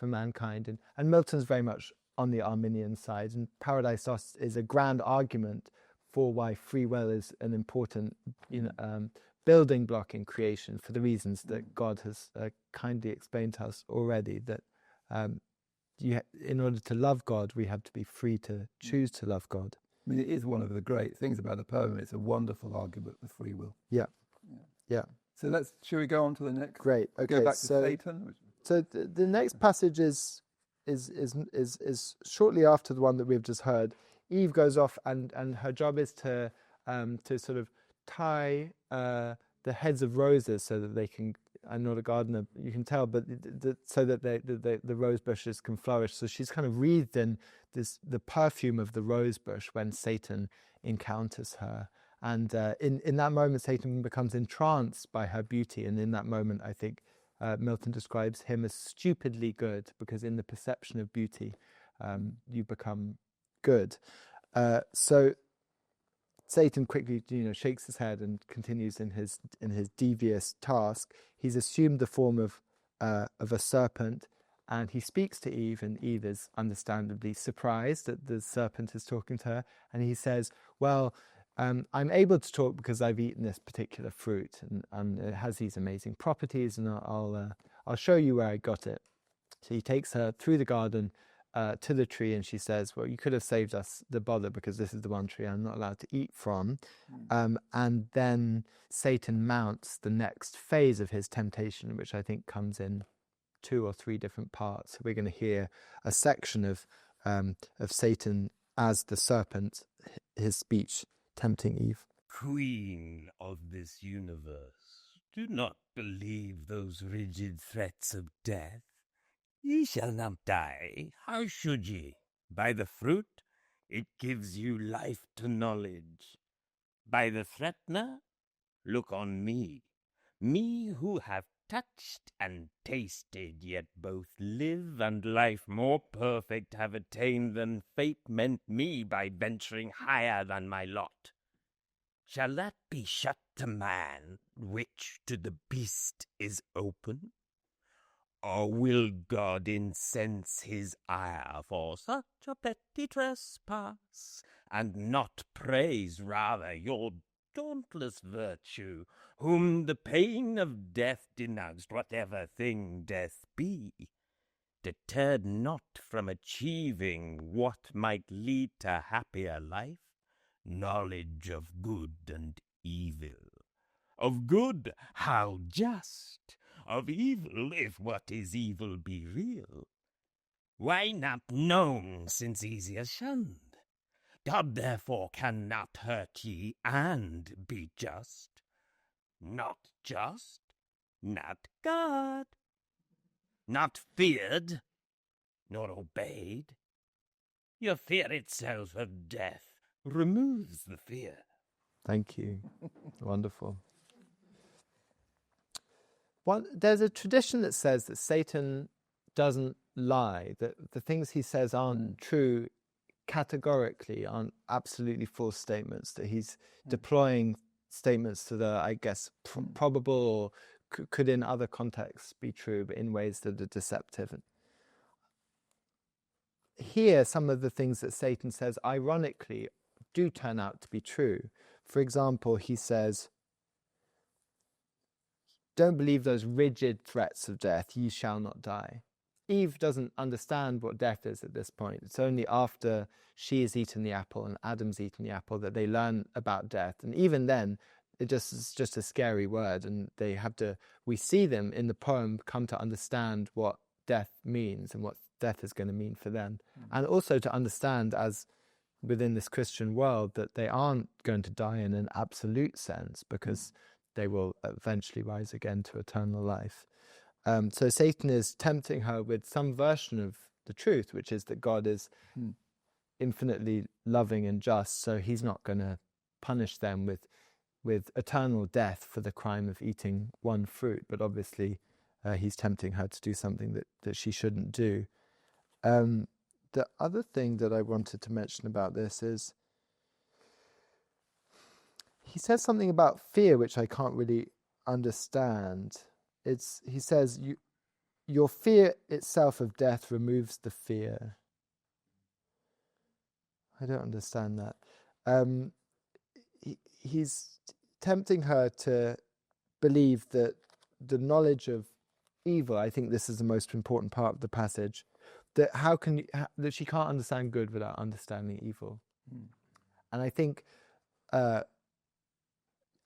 mankind. And Milton's very much on the Arminian side, and Paradise Lost is a grand argument for why free will is an important building block in creation, for the reasons that God has kindly explained to us already, that in order to love God, we have to be free to choose to love God. I mean, it is one of the great things about the poem. It's a wonderful argument for free will. Yeah. So should we go on to the next? Great. Okay. Go back to Satan. So the next passage is shortly after the one that we've just heard. Eve goes off, and her job is to sort of tie the heads of roses so that they can. I'm not a gardener, you can tell, but so that the rose bushes can flourish. So she's kind of wreathed in the perfume of the rose bush when Satan encounters her. And in that moment, Satan becomes entranced by her beauty. And in that moment, I think Milton describes him as stupidly good, because in the perception of beauty, you become good. So Satan quickly, shakes his head and continues in his devious task. He's assumed the form of a serpent, and he speaks to Eve, and Eve is understandably surprised that the serpent is talking to her, and he says, well, I'm able to talk because I've eaten this particular fruit, and it has these amazing properties, and I'll show you where I got it. So he takes her through the garden to the tree, and she says, well, you could have saved us the bother, because this is the one tree I'm not allowed to eat from. And then Satan mounts the next phase of his temptation, which I think comes in 2 or 3 different parts. So we're going to hear a section of Satan as the serpent, his speech tempting Eve. Queen of this universe, do not believe those rigid threats of death. Ye shall not die. How should ye? By the fruit, it gives you life to knowledge. By the threatener, look on me. Me who have touched and tasted, yet both live and life more perfect have attained than fate meant me by venturing higher than my lot. Shall that be shut to man, which to the beast is open? Or will God incense his ire for such a petty trespass, and not praise rather your dauntless virtue, whom the pain of death denounced, whatever thing death be, deterred not from achieving what might lead to happier life, knowledge of good and evil. Of good, how just! Of evil, if what is evil be real. Why not known, since easier shunned? God therefore cannot hurt ye and be just. Not just, not God. Not feared, nor obeyed. Your fear itself of death removes the fear. Thank you. Wonderful. There's a tradition that says that Satan doesn't lie, that the things he says aren't true categorically, aren't absolutely false statements, that he's deploying statements to the, I guess, probable or could in other contexts be true, but in ways that are deceptive. And here, some of the things that Satan says, ironically, do turn out to be true. For example, he says, don't believe those rigid threats of death, ye shall not die. Eve doesn't understand what death is at this point. It's only after she has eaten the apple and Adam's eaten the apple that they learn about death. And even then, it's just a scary word. And we see them in the poem come to understand what death means and what death is going to mean for them. And also to understand, as within this Christian world, that they aren't going to die in an absolute sense, because they will eventually rise again to eternal life. So Satan is tempting her with some version of the truth, which is that God is infinitely loving and just, so he's not going to punish them with eternal death for the crime of eating one fruit. But obviously he's tempting her to do something that she shouldn't do. The other thing that I wanted to mention about this is he says something about fear, which I can't really understand. He says, your fear itself of death removes the fear. I don't understand that. He's tempting her to believe that the knowledge of evil, I think this is the most important part of the passage, that that she can't understand good without understanding evil. And I think Adam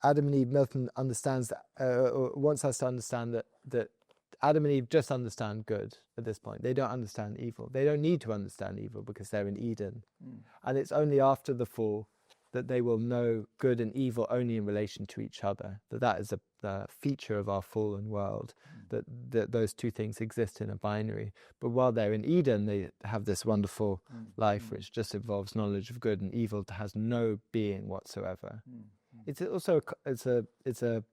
and Eve, Milton understands that, or wants us to understand that Adam and Eve just understand good at this point. They don't understand evil. They don't need to understand evil because they're in Eden. And it's only after the fall that they will know good and evil only in relation to each other. That is a feature of our fallen world, that those two things exist in a binary. But while they're in Eden, they have this wonderful life which just involves knowledge of good and evil, has no being whatsoever. It's also it's a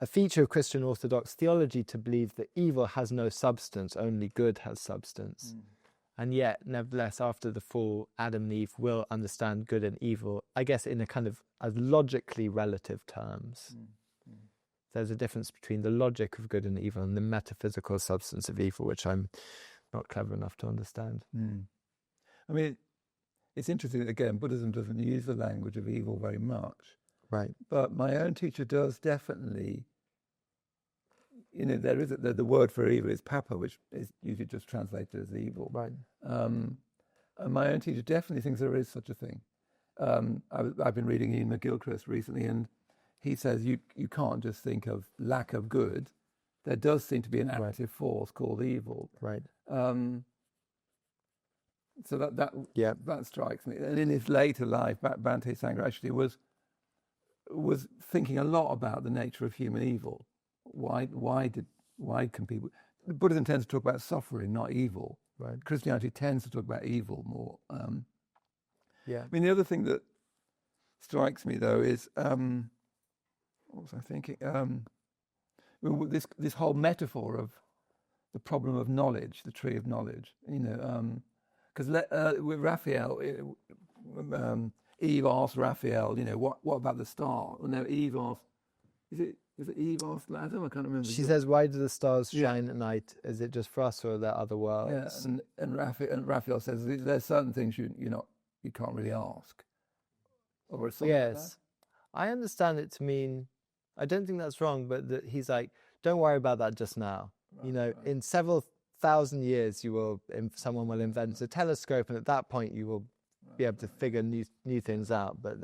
feature of Christian Orthodox theology to believe that evil has no substance, only good has substance. And yet, nevertheless, after the fall, Adam and Eve will understand good and evil, I guess, in a kind of as logically relative terms. There's a difference between the logic of good and evil and the metaphysical substance of evil, which I'm not clever enough to understand. I mean, it's interesting that, again, Buddhism doesn't use the language of evil very much. Right. But my own teacher does definitely, there is the word for evil is papa, which is usually just translated as evil. Right. And my own teacher definitely thinks there is such a thing. I've been reading Ian McGilchrist recently, and he says you can't just think of lack of good. There does seem to be an active force called evil. Right. So that strikes me. And in his later life, Bhante Sangha actually was thinking a lot about the nature of human evil. Why can people? Buddhism tends to talk about suffering, not evil. Right. Christianity tends to talk about evil more. Yeah. I mean, the other thing that strikes me though is what was I thinking? This whole metaphor of the problem of knowledge, the tree of knowledge. Because with Raphael, Eve asked Raphael, what about the star? Well, no, Eve asked, is it Eve asked Adam? I can't remember. She says, why do the stars shine at night? Is it just for us, or are there other worlds? Yeah, and Raphael says there's certain things you can't really ask. Or something like that. I understand it to mean, I don't think that's wrong, but that he's like, don't worry about that just now. Right. In several thousand years, someone will invent a telescope, and at that point you will be able to figure new things out. But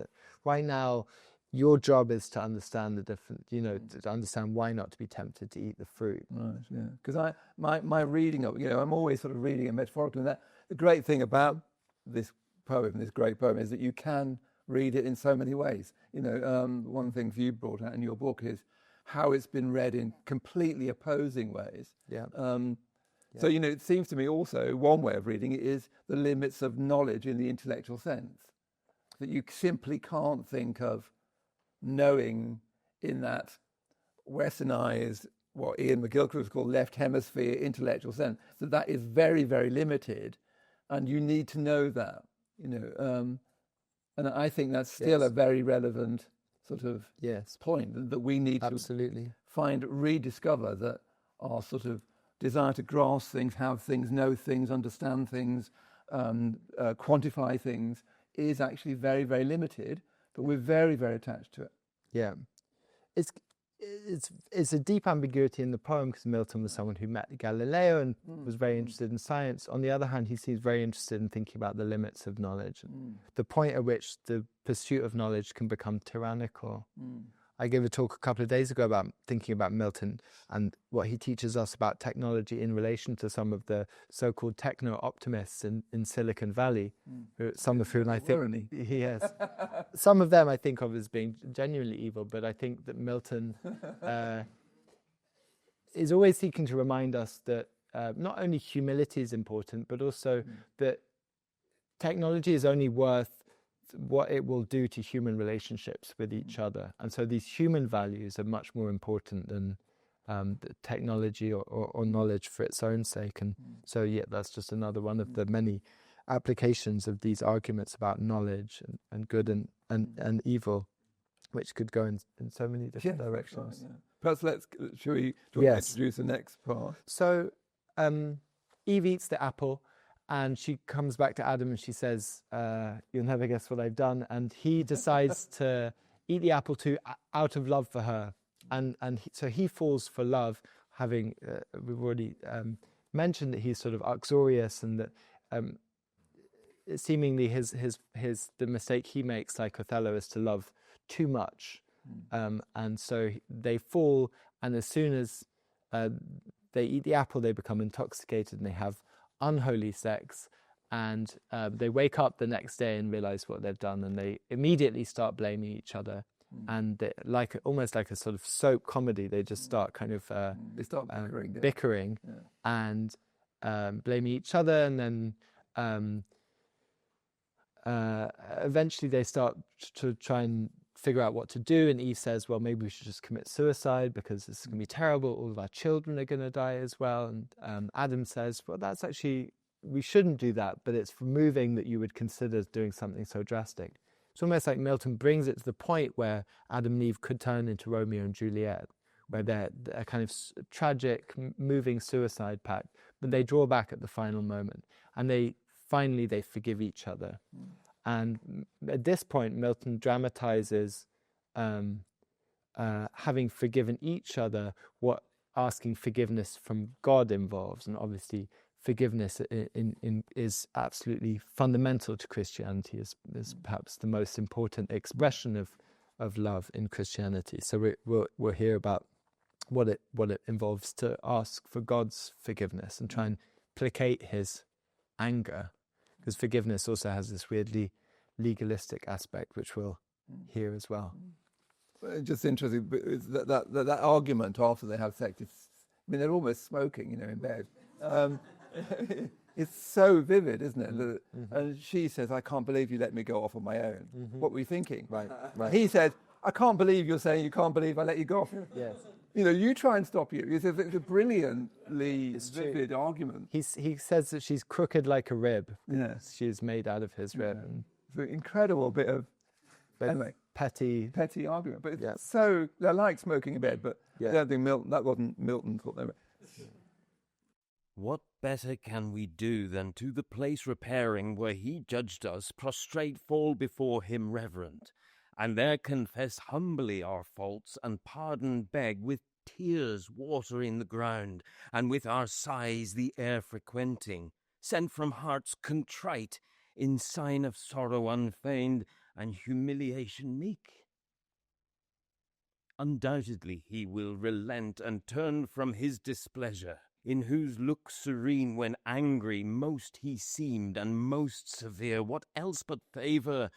right now, your job is to understand the different, to understand why not to be tempted to eat the fruit. Right, yeah. Because my reading of, I'm always sort of reading it metaphorically. And the great thing about this great poem, is that you can read it in so many ways. One thing you brought out in your book is how it's been read in completely opposing ways. Yeah. So, it seems to me also one way of reading it is the limits of knowledge in the intellectual sense. That you simply can't think of knowing in that westernized, what Ian McGilchrist would call left hemisphere intellectual sense. So that is very, very limited, and you need to know that, and I think that's still a very relevant sort of point, that we need to rediscover that our sort of desire to grasp things, have things, know things, understand things, quantify things is actually very, very limited, but we're very, very attached to it. Yeah. It's a deep ambiguity in the poem, because Milton was someone who met Galileo and was very interested in science. On the other hand, he seems very interested in thinking about the limits of knowledge, and the point at which the pursuit of knowledge can become tyrannical. I gave a talk a couple of days ago about thinking about Milton and what he teaches us about technology in relation to some of the so-called techno-optimists in Silicon Valley, some of whom I think he has. Some of them I think of as being genuinely evil, but I think that Milton is always seeking to remind us that not only humility is important, but also that technology is only worth what it will do to human relationships with each other. And so these human values are much more important than the technology or knowledge for its own sake. And so, that's just another one of the many applications of these arguments about knowledge and good and evil, which could go in so many different directions. Right, Perhaps shall we introduce the next part? So Eve eats the apple, and she comes back to Adam and she says, you'll never guess what I've done. And he decides to eat the apple too, out of love for her. So he falls for love, having, we've already mentioned that he's sort of uxorious, and that seemingly the mistake he makes, like Othello, is to love too much. And so they fall, and as soon as they eat the apple, they become intoxicated and they have unholy sex, and they wake up the next day and realize what they've done, and they immediately start blaming each other. And almost like a sort of soap comedy, they just start kind of they start bickering and blaming each other, and then eventually they start to try and figure out what to do. And Eve says, well, maybe we should just commit suicide because this is going to be terrible. All of our children are going to die as well. And Adam says, well, that's actually, we shouldn't do that, but it's moving that you would consider doing something so drastic. It's almost like Milton brings it to the point where Adam and Eve could turn into Romeo and Juliet, where they're a kind of tragic, moving suicide pact, but they draw back at the final moment, and they forgive each other. And at this point, Milton dramatizes having forgiven each other, what asking forgiveness from God involves. And obviously, forgiveness is absolutely fundamental to Christianity, is perhaps the most important expression of love in Christianity. So we'll hear about what it involves to ask for God's forgiveness and try and placate his anger, because forgiveness also has this weirdly legalistic aspect, which we'll hear as well. Just interesting that argument after they have sex. They're almost smoking, in bed. It's so vivid, isn't it? And she says, "I can't believe you let me go off on my own." What were you thinking? Right. He said, "I can't believe you're saying you can't believe I let you go off." Yes. You try and stop you. It's a brilliantly vivid argument. He says that she's crooked like a rib. Yes. She's made out of his rib. It's an incredible bit of petty argument. But it's so, they're like smoking in bed, but I don't think that wasn't Milton thought they were. What better can we do than to the place repairing where he judged us prostrate fall before him reverent, and there confess humbly our faults, and pardon beg with tears watering the ground, and with our sighs the air frequenting, sent from hearts contrite, in sign of sorrow unfeigned, and humiliation meek? Undoubtedly he will relent, and turn from his displeasure, in whose look serene when angry most he seemed, and most severe, what else but favour,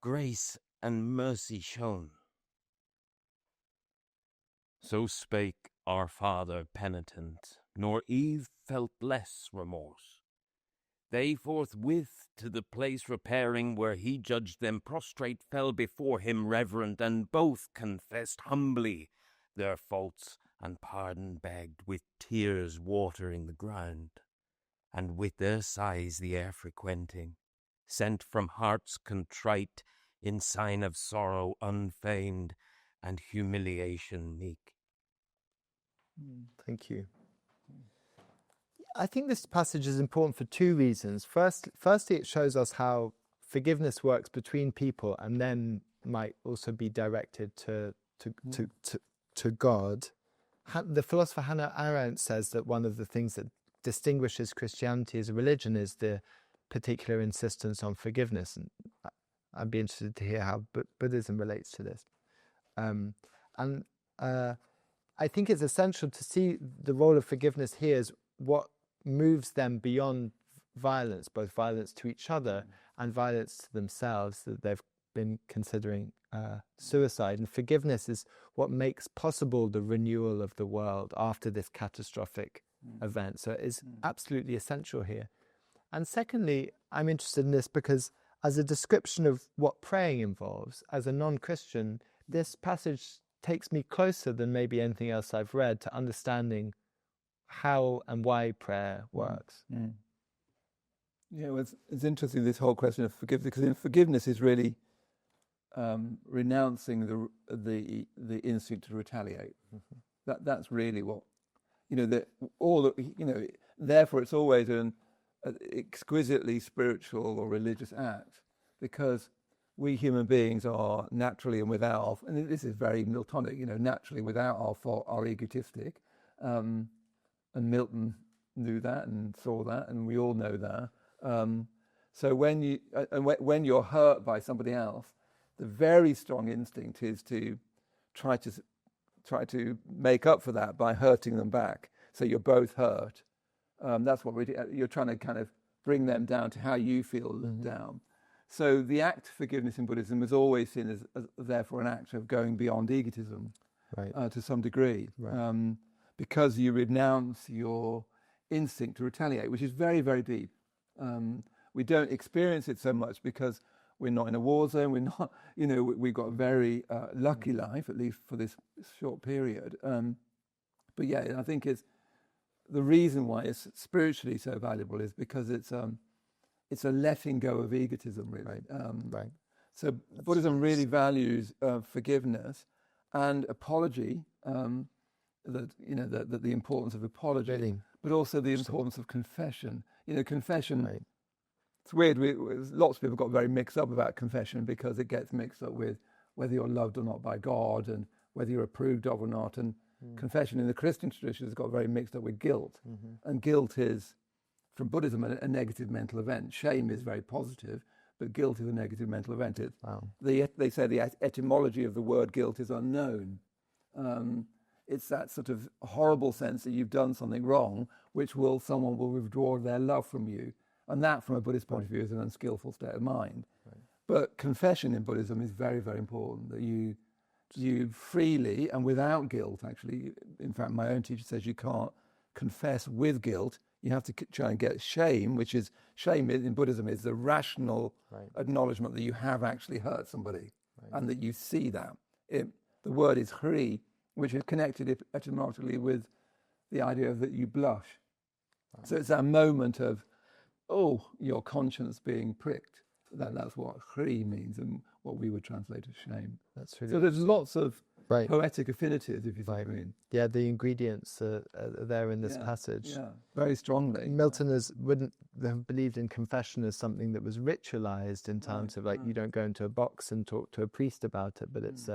grace, and mercy shown? So spake our father penitent, nor Eve felt less remorse. They forthwith to the place repairing, where he judged them prostrate, fell before him reverent, and both confessed humbly their faults, and pardon begged, with tears watering the ground, and with their sighs the air frequenting, sent from hearts contrite, in sign of sorrow unfeigned, and humiliation meek. Thank you. I think this passage is important for two reasons. Firstly, it shows us how forgiveness works between people, and then might also be directed to God. The philosopher Hannah Arendt says that one of the things that distinguishes Christianity as a religion is the particular insistence on forgiveness. And I'd be interested to hear how Buddhism relates to this. I think it's essential to see the role of forgiveness here as what moves them beyond violence, both violence to each other and violence to themselves, that they've been considering suicide. And forgiveness is what makes possible the renewal of the world after this catastrophic event. So it is absolutely essential here. And secondly, I'm interested in this because as a description of what praying involves, as a non-Christian, this passage takes me closer than maybe anything else I've read to understanding how and why prayer works. Yeah, well, it's interesting, this whole question of forgiveness, because forgiveness is really renouncing the instinct to retaliate. That's really what, therefore it's always an exquisitely spiritual or religious act, because we human beings are naturally and without, and this is very Miltonic, naturally without our fault are egotistic, and Milton knew that and saw that, and we all know that. So when you're hurt by somebody else, the very strong instinct is to try to make up for that by hurting them back. So you're both hurt. That's what you're trying to kind of bring them down to how you feel down. So the act of forgiveness in Buddhism is always seen as therefore an act of going beyond egotism, right, to some degree, right. Because you renounce your instinct to retaliate, which is very, very deep. We don't experience it so much because we're not in a war zone. We're not, we've got a very lucky life, at least for this short period. But yeah, I think it's the reason why it's spiritually so valuable is because it's a letting go of egotism, really. Right. So Buddhism really values forgiveness and apology. That the importance of apology, really? But also the importance of confession. Confession. Right. It's weird. Lots of people got very mixed up about confession because it gets mixed up with whether you're loved or not by God and whether you're approved of or not. And confession in the Christian tradition has got very mixed up with guilt. And guilt is, from Buddhism, a negative mental event. Shame is very positive, but guilt is a negative mental event. They say the etymology of the word guilt is unknown. It's that sort of horrible sense that you've done something wrong, which someone will withdraw their love from you. And that, from a Buddhist point of view, is an unskillful state of mind. Right. But confession in Buddhism is very, very important, that you freely and without guilt, actually. In fact, my own teacher says you can't confess with guilt. You have to try and get shame, which is, shame in Buddhism is the rational acknowledgement that you have actually hurt somebody and that you see that. The word is hri, which is connected etymologically with the idea of that you blush. Right. So it's that moment of, your conscience being pricked. That's what hri means and what we would translate as shame. That's really so there's lots of poetic affinities, if you see what I mean. Yeah, the ingredients are there in this passage. Yeah, very strongly. Milton wouldn't have believed in confession as something that was ritualized in terms of you don't go into a box and talk to a priest about it, but it's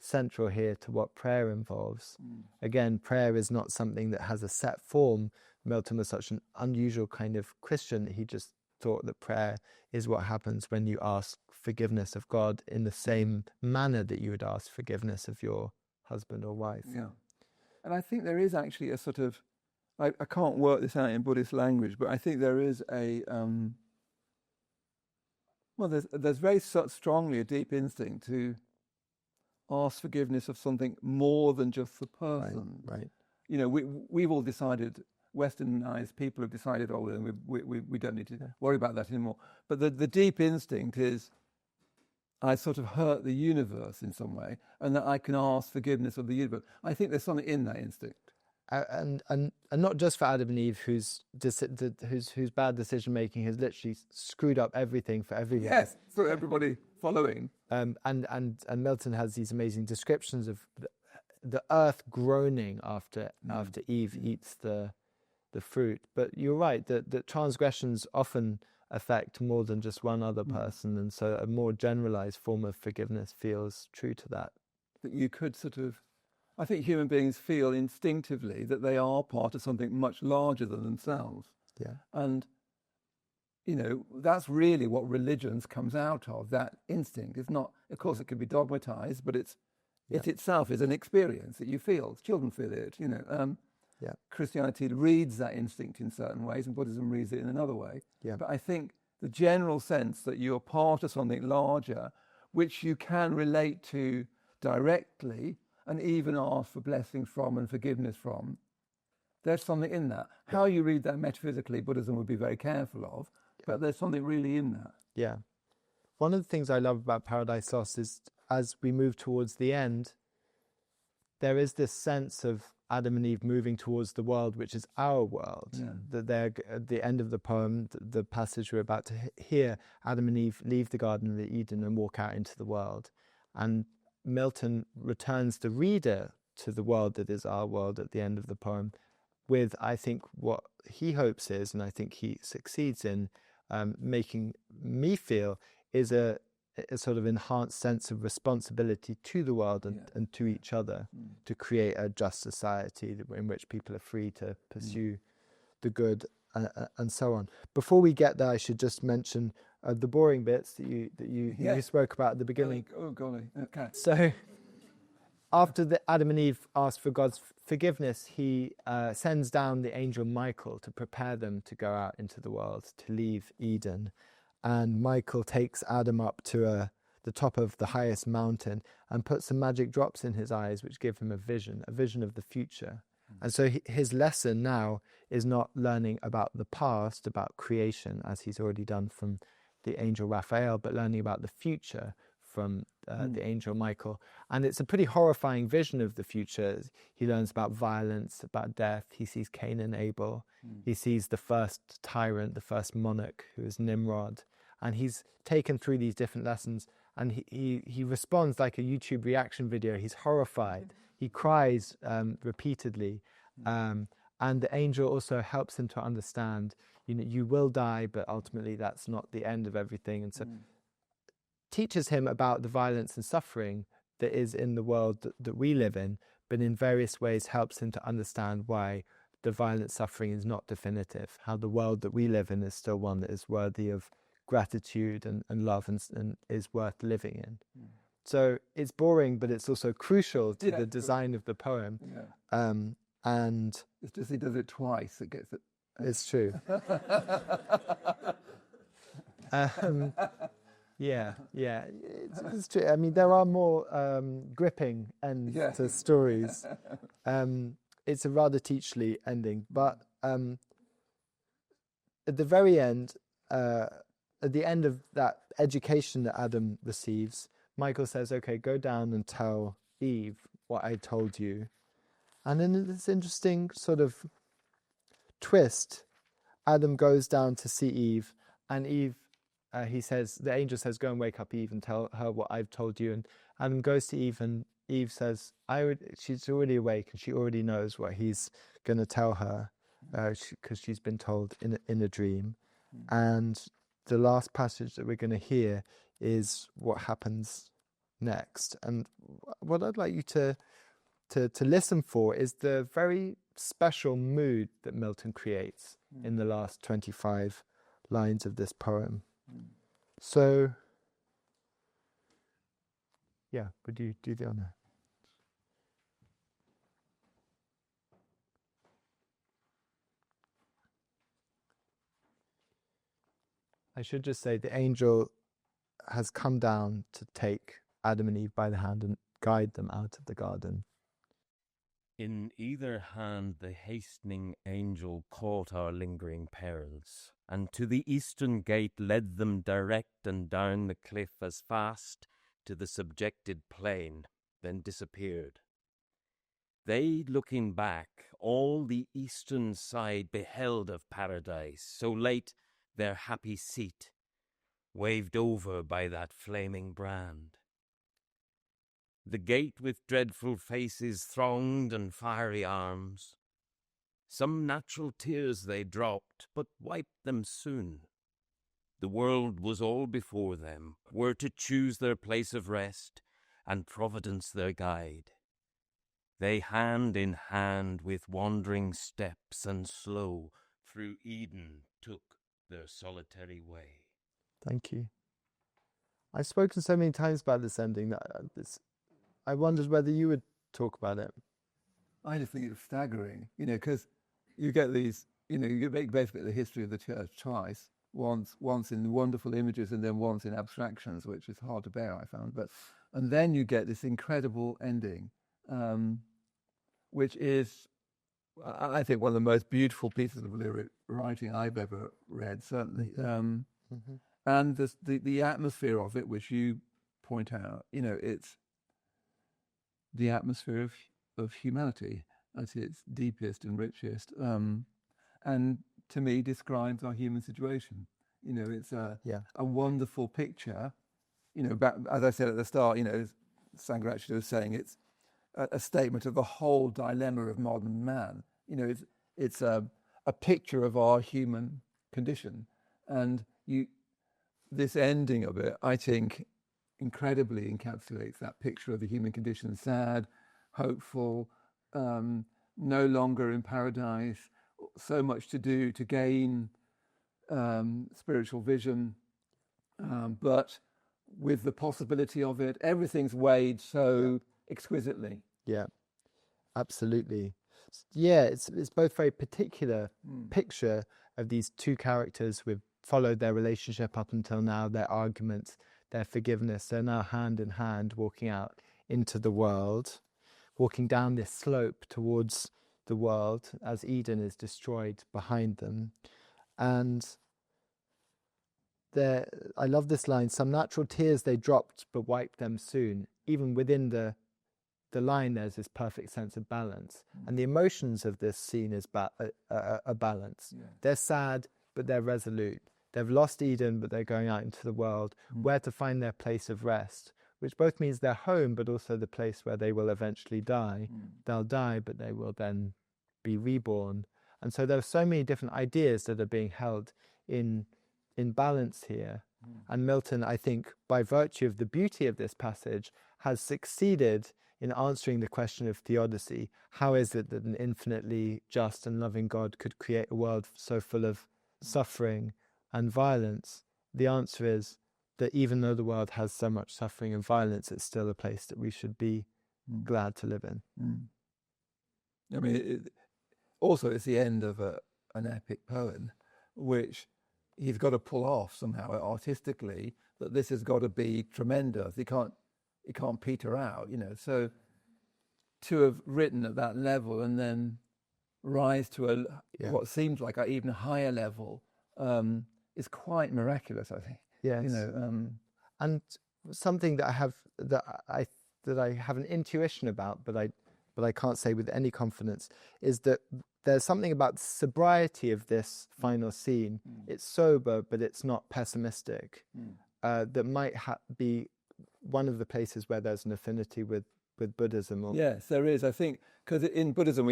central here to what prayer involves. Again, prayer is not something that has a set form. Milton was such an unusual kind of Christian that he just thought that prayer is what happens when you ask forgiveness of God in the same manner that you would ask forgiveness of your husband or wife. Yeah. And I think there is actually a sort of, I can't work this out in Buddhist language, but I think there is there's very strongly a deep instinct to ask forgiveness of something more than just the person. Right. We've all decided westernized people have decided, oh, we don't need to worry about that anymore. But the deep instinct is, I sort of hurt the universe in some way, and that I can ask forgiveness of the universe. I think there's something in that instinct. And not just for Adam and Eve, whose bad decision making has literally screwed up everything for everyone. Yes, for everybody following. And Milton has these amazing descriptions of the earth groaning after Eve eats the fruit. But you're right that transgressions often affect more than just one other person, and so a more generalized form of forgiveness feels true to that. That you could sort of, I think human beings feel instinctively that they are part of something much larger than themselves. Yeah. And, that's really what religions comes out of, that instinct. It's not, of course, it can be dogmatized, but it itself is an experience that you feel. Children feel it, Christianity reads that instinct in certain ways, and Buddhism reads it in another way. Yeah. But I think the general sense that you're part of something larger, which you can relate to directly and even ask for blessings from and forgiveness from, there's something in that. How you read that metaphysically, Buddhism would be very careful of, but there's something really in that. Yeah. One of the things I love about Paradise Lost is, as we move towards the end, there is this sense of Adam and Eve moving towards the world, which is our world. Yeah. That they're at the end of the poem, the passage we're about to hear, Adam and Eve leave the Garden of Eden and walk out into the world. And Milton returns the reader to the world that is our world at the end of the poem with, I think, what he hopes is, and I think he succeeds in making me feel, is a sort of enhanced sense of responsibility to the world and to each other, to create a just society in which people are free to pursue the good and so on. Before we get there, I should just mention the boring bits that you spoke about at the beginning. Oh, golly. Okay. So after Adam and Eve ask for God's forgiveness, he sends down the angel Michael to prepare them to go out into the world, to leave Eden. And Michael takes Adam up to the top of the highest mountain and puts some magic drops in his eyes, which give him a vision of the future. And so his lesson now is not learning about the past, about creation, as he's already done from the angel Raphael, but learning about the future from the angel Michael. And it's a pretty horrifying vision of the future. He learns about violence, about death. He sees Cain and Abel. He sees the first tyrant, the first monarch, who is Nimrod. And he's taken through these different lessons, and he responds like a YouTube reaction video. He's horrified. He cries repeatedly. And the angel also helps him to understand, you will die, but ultimately that's not the end of everything. And so teaches him about the violence and suffering that is in the world that we live in, but in various ways helps him to understand why the violent suffering is not definitive, how the world that we live in is still one that is worthy of gratitude and love and is worth living in. So it's boring, but it's also crucial to the design of the poem. Yeah. And it's just he does it twice, it gets it. It's true. Yeah, it's true. I mean, there are more gripping ends to stories. It's a rather teachly ending, but at the very end, at the end of that education that Adam receives, Michael says, okay, go down and tell Eve what I told you. And in this interesting sort of twist, Adam goes down to see Eve, and Eve, the angel says, go and wake up Eve and tell her what I've told you. And Adam goes to Eve, and Eve says, she's already awake and she already knows what he's going to tell her, because she's been told in a dream. And the last passage that we're going to hear is what happens next. And what I'd like you to listen for is the very special mood that Milton creates in the last 25 lines of this poem. So, would you do the honor? I should just say the angel has come down to take Adam and Eve by the hand and guide them out of the garden. In either hand the hastening angel caught our lingering perils, and to the eastern gate led them direct and down the cliff as fast to the subjected plain, then disappeared. They, looking back, all the eastern side beheld of paradise, so late their happy seat, waved over by that flaming brand. The gate with dreadful faces thronged and fiery arms. Some natural tears they dropped, but wiped them soon. The world was all before them, were to choose their place of rest, and Providence their guide. They hand in hand with wandering steps and slow through Eden took their solitary way. Thank you. I've spoken so many times about this ending that I wondered whether you would talk about it. I just think it's staggering, because you get these, you make basically the history of the church twice, once in wonderful images and then once in abstractions, which is hard to bear, I found. And then you get this incredible ending, which is, I think, one of the most beautiful pieces of lyric writing I've ever read, certainly. And the atmosphere of it, which you point out, it's the atmosphere of humanity at its deepest and richest, and to me describes our human situation. It's a wonderful picture. As I said at the start, Sangharakshita was saying it's a statement of the whole dilemma of modern man. It's a picture of our human condition, and this ending of it, I think, incredibly encapsulates that picture of the human condition: sad, hopeful, no longer in paradise, so much to do to gain spiritual vision, but with the possibility of it, everything's weighed so exquisitely. Yeah, absolutely. Yeah, it's both very particular picture of these two characters who've followed their relationship up until now, their arguments, their forgiveness. They're now hand in hand walking out into the world, walking down this slope towards the world as Eden is destroyed behind them. And I love this line: some natural tears they dropped but wiped them soon. Even within the line, there's this perfect sense of balance. And the emotions of this scene is a balance. Yeah. They're sad, but they're resolute. They've lost Eden, but they're going out into the world, where to find their place of rest, which both means their home, but also the place where they will eventually die. They'll die, but they will then be reborn. And so there are so many different ideas that are being held in balance here. And Milton, I think, by virtue of the beauty of this passage, has succeeded in answering the question of theodicy. How is it that an infinitely just and loving God could create a world so full of suffering and violence? The answer is that even though the world has so much suffering and violence, it's still a place that we should be glad to live in. I mean, also it's the end of an epic poem, which he's got to pull off somehow artistically, that this has got to be tremendous. It can't peter out, So to have written at that level and then rise to what seems like an even higher level is quite miraculous, I think. Yes. And something that I have an intuition about, but I can't say with any confidence, is that there's something about the sobriety of this final scene. It's sober, but it's not pessimistic. That might be one of the places where there's an affinity with Buddhism. Yes, there is. I think because in Buddhism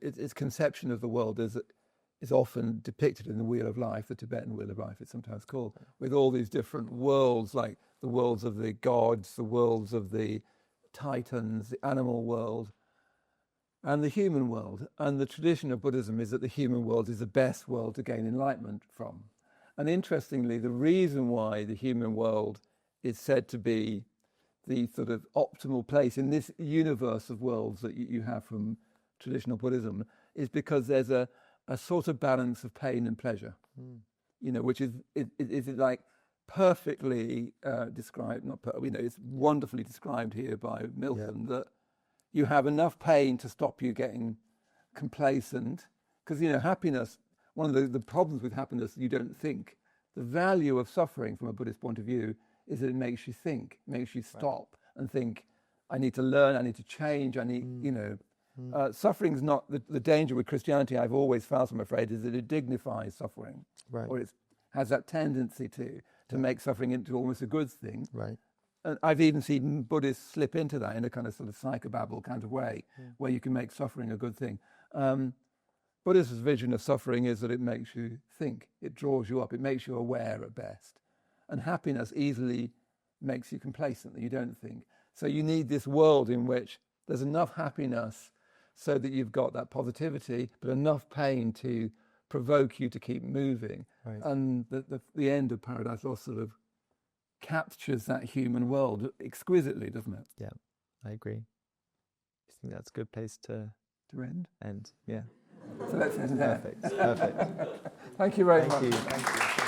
its conception of the world is often depicted in the Wheel of Life, the Tibetan Wheel of Life, it's sometimes called, with all these different worlds, like the worlds of the gods, the worlds of the titans, the animal world, and the human world. And the tradition of Buddhism is that the human world is the best world to gain enlightenment from. And interestingly, the reason why the human world is said to be the sort of optimal place in this universe of worlds that you have from traditional Buddhism is because there's a sort of balance of pain and pleasure, which is like perfectly described, it's wonderfully described here by Milton, that you have enough pain to stop you getting complacent. Because, happiness, one of the problems with happiness, you don't think. The value of suffering from a Buddhist point of view is that it makes you think, makes you stop and think, I need to learn, I need to change, I need, suffering's not, the danger with Christianity I've always felt, I'm afraid, is that it dignifies suffering. Right. Or it has that tendency to make suffering into almost a good thing. Right. And I've even seen Buddhists slip into that in a kind of sort of psychobabble kind of way, where you can make suffering a good thing. Buddhist vision of suffering is that it makes you think, it draws you up, it makes you aware at best. And happiness easily makes you complacent, that you don't think. So you need this world in which there's enough happiness so that you've got that positivity, but enough pain to provoke you to keep moving. Right. And the end of Paradise Lost sort of captures that human world exquisitely, doesn't it? Yeah, I agree. I think that's a good place to end. Yeah. So let's end there. Perfect. Thank you very much. Thank you.